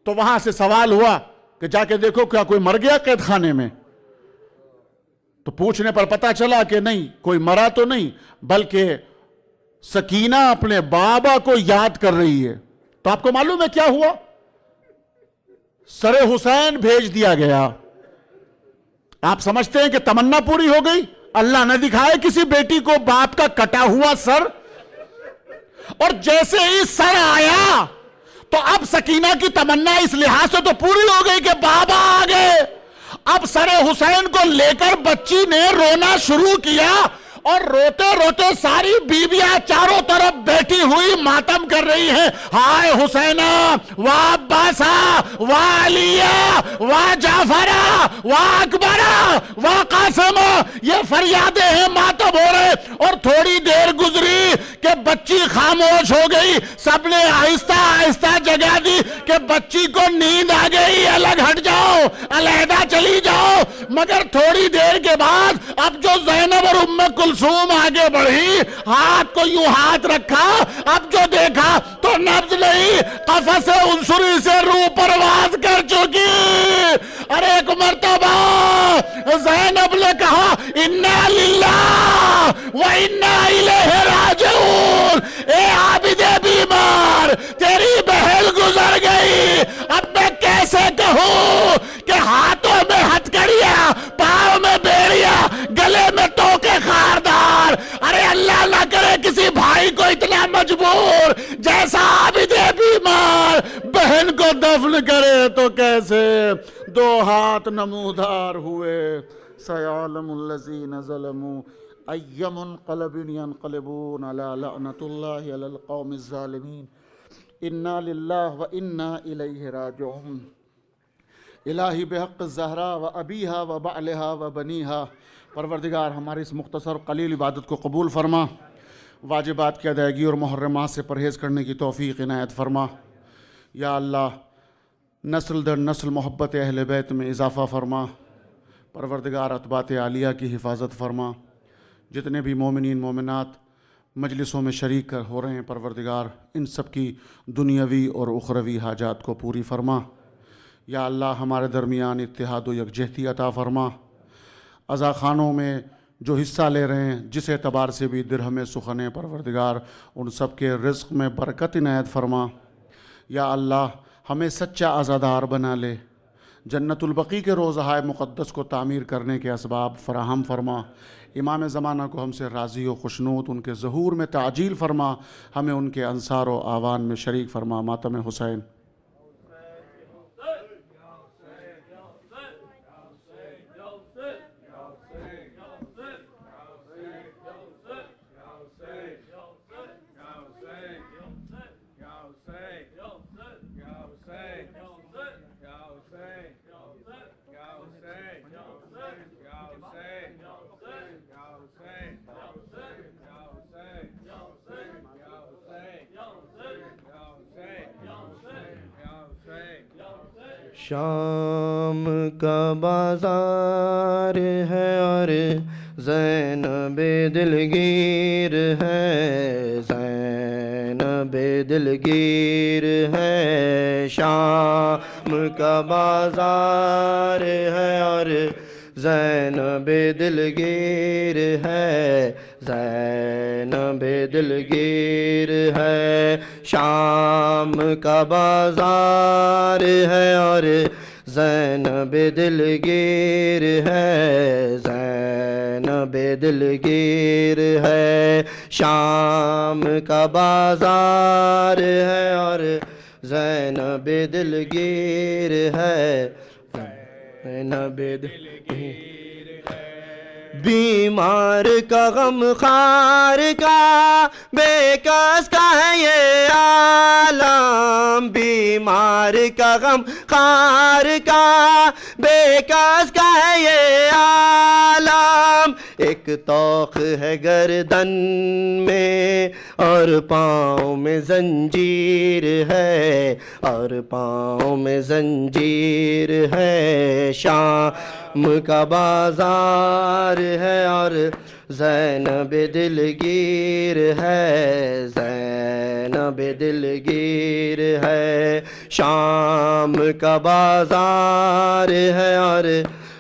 تو وہاں سے سوال ہوا کہ جا کے دیکھو کیا کوئی مر گیا قید خانے میں؟ تو پوچھنے پر پتا چلا کہ نہیں، کوئی مرا تو نہیں، بلکہ سکینہ اپنے بابا کو یاد کر رہی ہے۔ تو آپ کو معلوم ہے کیا ہوا؟ سر حسین بھیج دیا گیا۔ آپ سمجھتے ہیں کہ تمنا پوری ہو گئی؟ اللہ نہ دکھائے کسی بیٹی کو باپ کا کٹا ہوا سر، اور جیسے ہی سر آیا تو اب سکینہ کی تمنا اس لحاظ سے تو پوری ہو گئی کہ بابا آ گئے۔ اب سر حسین کو لے کر بچی نے رونا شروع کیا، اور روتے روتے ساری بیویاں چاروں طرف بیٹھی ہوئی ماتم کر رہی ہیں، ہائے حسینہ، واہ عباسہ، واہ علیہ، واہ جعفرہ، واہ اکبرہ، واہ قاسم، یہ فریادیں ہیں، ماتم ہو رہے۔ اور تھوڑی دیر گزری کہ بچی خاموش ہو گئی، سب نے آہستہ آہستہ جگہ دی کہ بچی کو نیند آ گئی، الگ ہٹ جاؤ، علیحدہ چلی جاؤ۔ مگر تھوڑی دیر کے بعد اب جو زینب اور ام کلثوم آگے بڑھی، ہاتھ کو یوں ہاتھ رکھا، اب جو دیکھا تو نبض نہیں، قفص عنصری سے روح پرواز کر چکی۔ ارے ایک مرتبہ زینب نے کہا انا للہ و انا الیہ راجعون، اے عابد بیمار تیری بہن گزر گئی، اب میں کیسے کہوں کہ ہاتھوں میں ہتھکڑیاں، پاؤں میں بیڑیاں، گلے میں ٹوکے خاردار۔ ارے اللہ نہ کرے کسی بھائی کو اتنا مجبور جیسا عابد بیمار بہن کو دفن کرے تو کیسے؟ دو ہاتھ نمودار ہوئے، سیعلم الذین ظلموا ای منقلب ینقلبون علی لعنۃ اللہ علی القوم الظالمین، انا للہ و انا الیہ راجعون۔ الہی بحق الزہرا و ابیہا و بعلہا و بنیہا، پروردگار ہماری اس مختصر قلیل عبادت کو قبول فرما، واجبات کی ادائیگی اور محرمات سے پرہیز کرنے کی توفیق عنایت فرما۔ یا اللہ نسل در نسل محبت اہل بیت میں اضافہ فرما، پروردگار اتباعِ عالیہ کی حفاظت فرما، جتنے بھی مومنین مومنات مجلسوں میں شریک ہو رہے ہیں پروردگار ان سب کی دنیاوی اور اخروی حاجات کو پوری فرما۔ یا اللہ ہمارے درمیان اتحاد و یکجہتی عطا فرما۔ عزا خانوں میں جو حصہ لے رہے ہیں جس اعتبار سے بھی درہم سخن پروردگار ان سب کے رزق میں برکت عنایت فرما۔ یا اللہ ہمیں سچا عزادار بنا لے، جنت البقیع کے روضہ مقدس کو تعمیر کرنے کے اسباب فراہم فرما۔ امام زمانہ کو ہم سے راضی و خوشنود، ان کے ظہور میں تعجیل فرما، ہمیں ان کے انصار و آوان میں شریک فرما۔ ماتم حسین۔ شام کا بازار ہے اور زینب دلگیر ہے، زینب دلگیر ہے۔ شام کا بازار ہے اور زینب دلگیر ہے، زینب دلگیر ہے۔ شام کا بازار ہے اور زینب دلگیر ہے، زینب دلگیر ہے۔ شام کا بازار ہے اور زینب دلگیر ہے، زینب دلگیر ہے۔ بیمار کا غم خار کا، بے کس کا ہے یہ عالم، بیمار کا غم خار کا، بے کس کا ہے یہ عالم۔ ایک طوق ہے گردن میں اور پاؤں میں زنجیر ہے، اور پاؤں میں زنجیر ہے۔ شام کا بازار ہے اور زینب دلگیر ہے، زینب دلگیر ہے۔ شام کا بازار ہے اور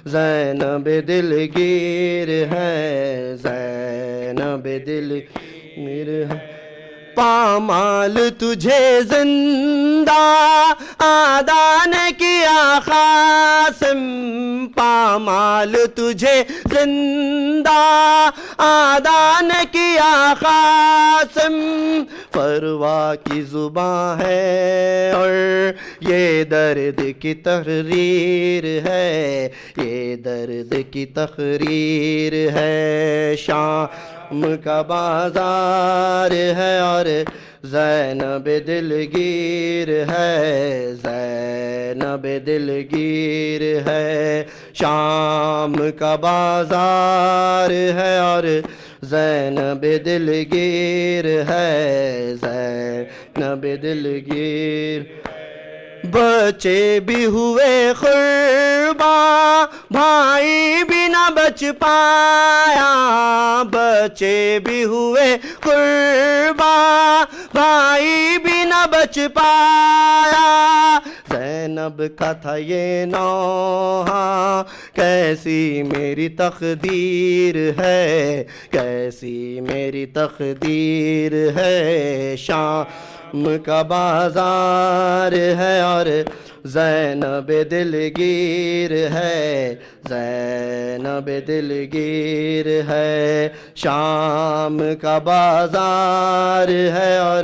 زینب دلگیر ہے، زینب دلگیر ہے۔ پامال تجھے زندہ آدھا نے کیا قاسم، پامال تجھے زندہ آدھا نے کیا قاسم۔ پرواہ کی زباں ہے اور یہ درد کی تحریر ہے، یہ درد کی تقریر ہے۔ شام کا بازار ہے اور زینب دلگیر ہے، زینب دلگیر ہے۔ شام کا بازار ہے اور زینب دلگیر ہے، زینب دلگیر۔ بچے بھی ہوئے قرباں، بھائی بھی نہ بچ پایا، بچے بھی ہوئے قرباں، بھائی بھی نہ بچ پایا۔ زینب کا تھا یہ نوحہ، کیسی میری تقدیر ہے، کیسی میری تقدیر ہے۔ شام کا بازار ہے اور زینب دلگیر ہے، زینب دلگیر ہے۔ شام کا بازار ہے اور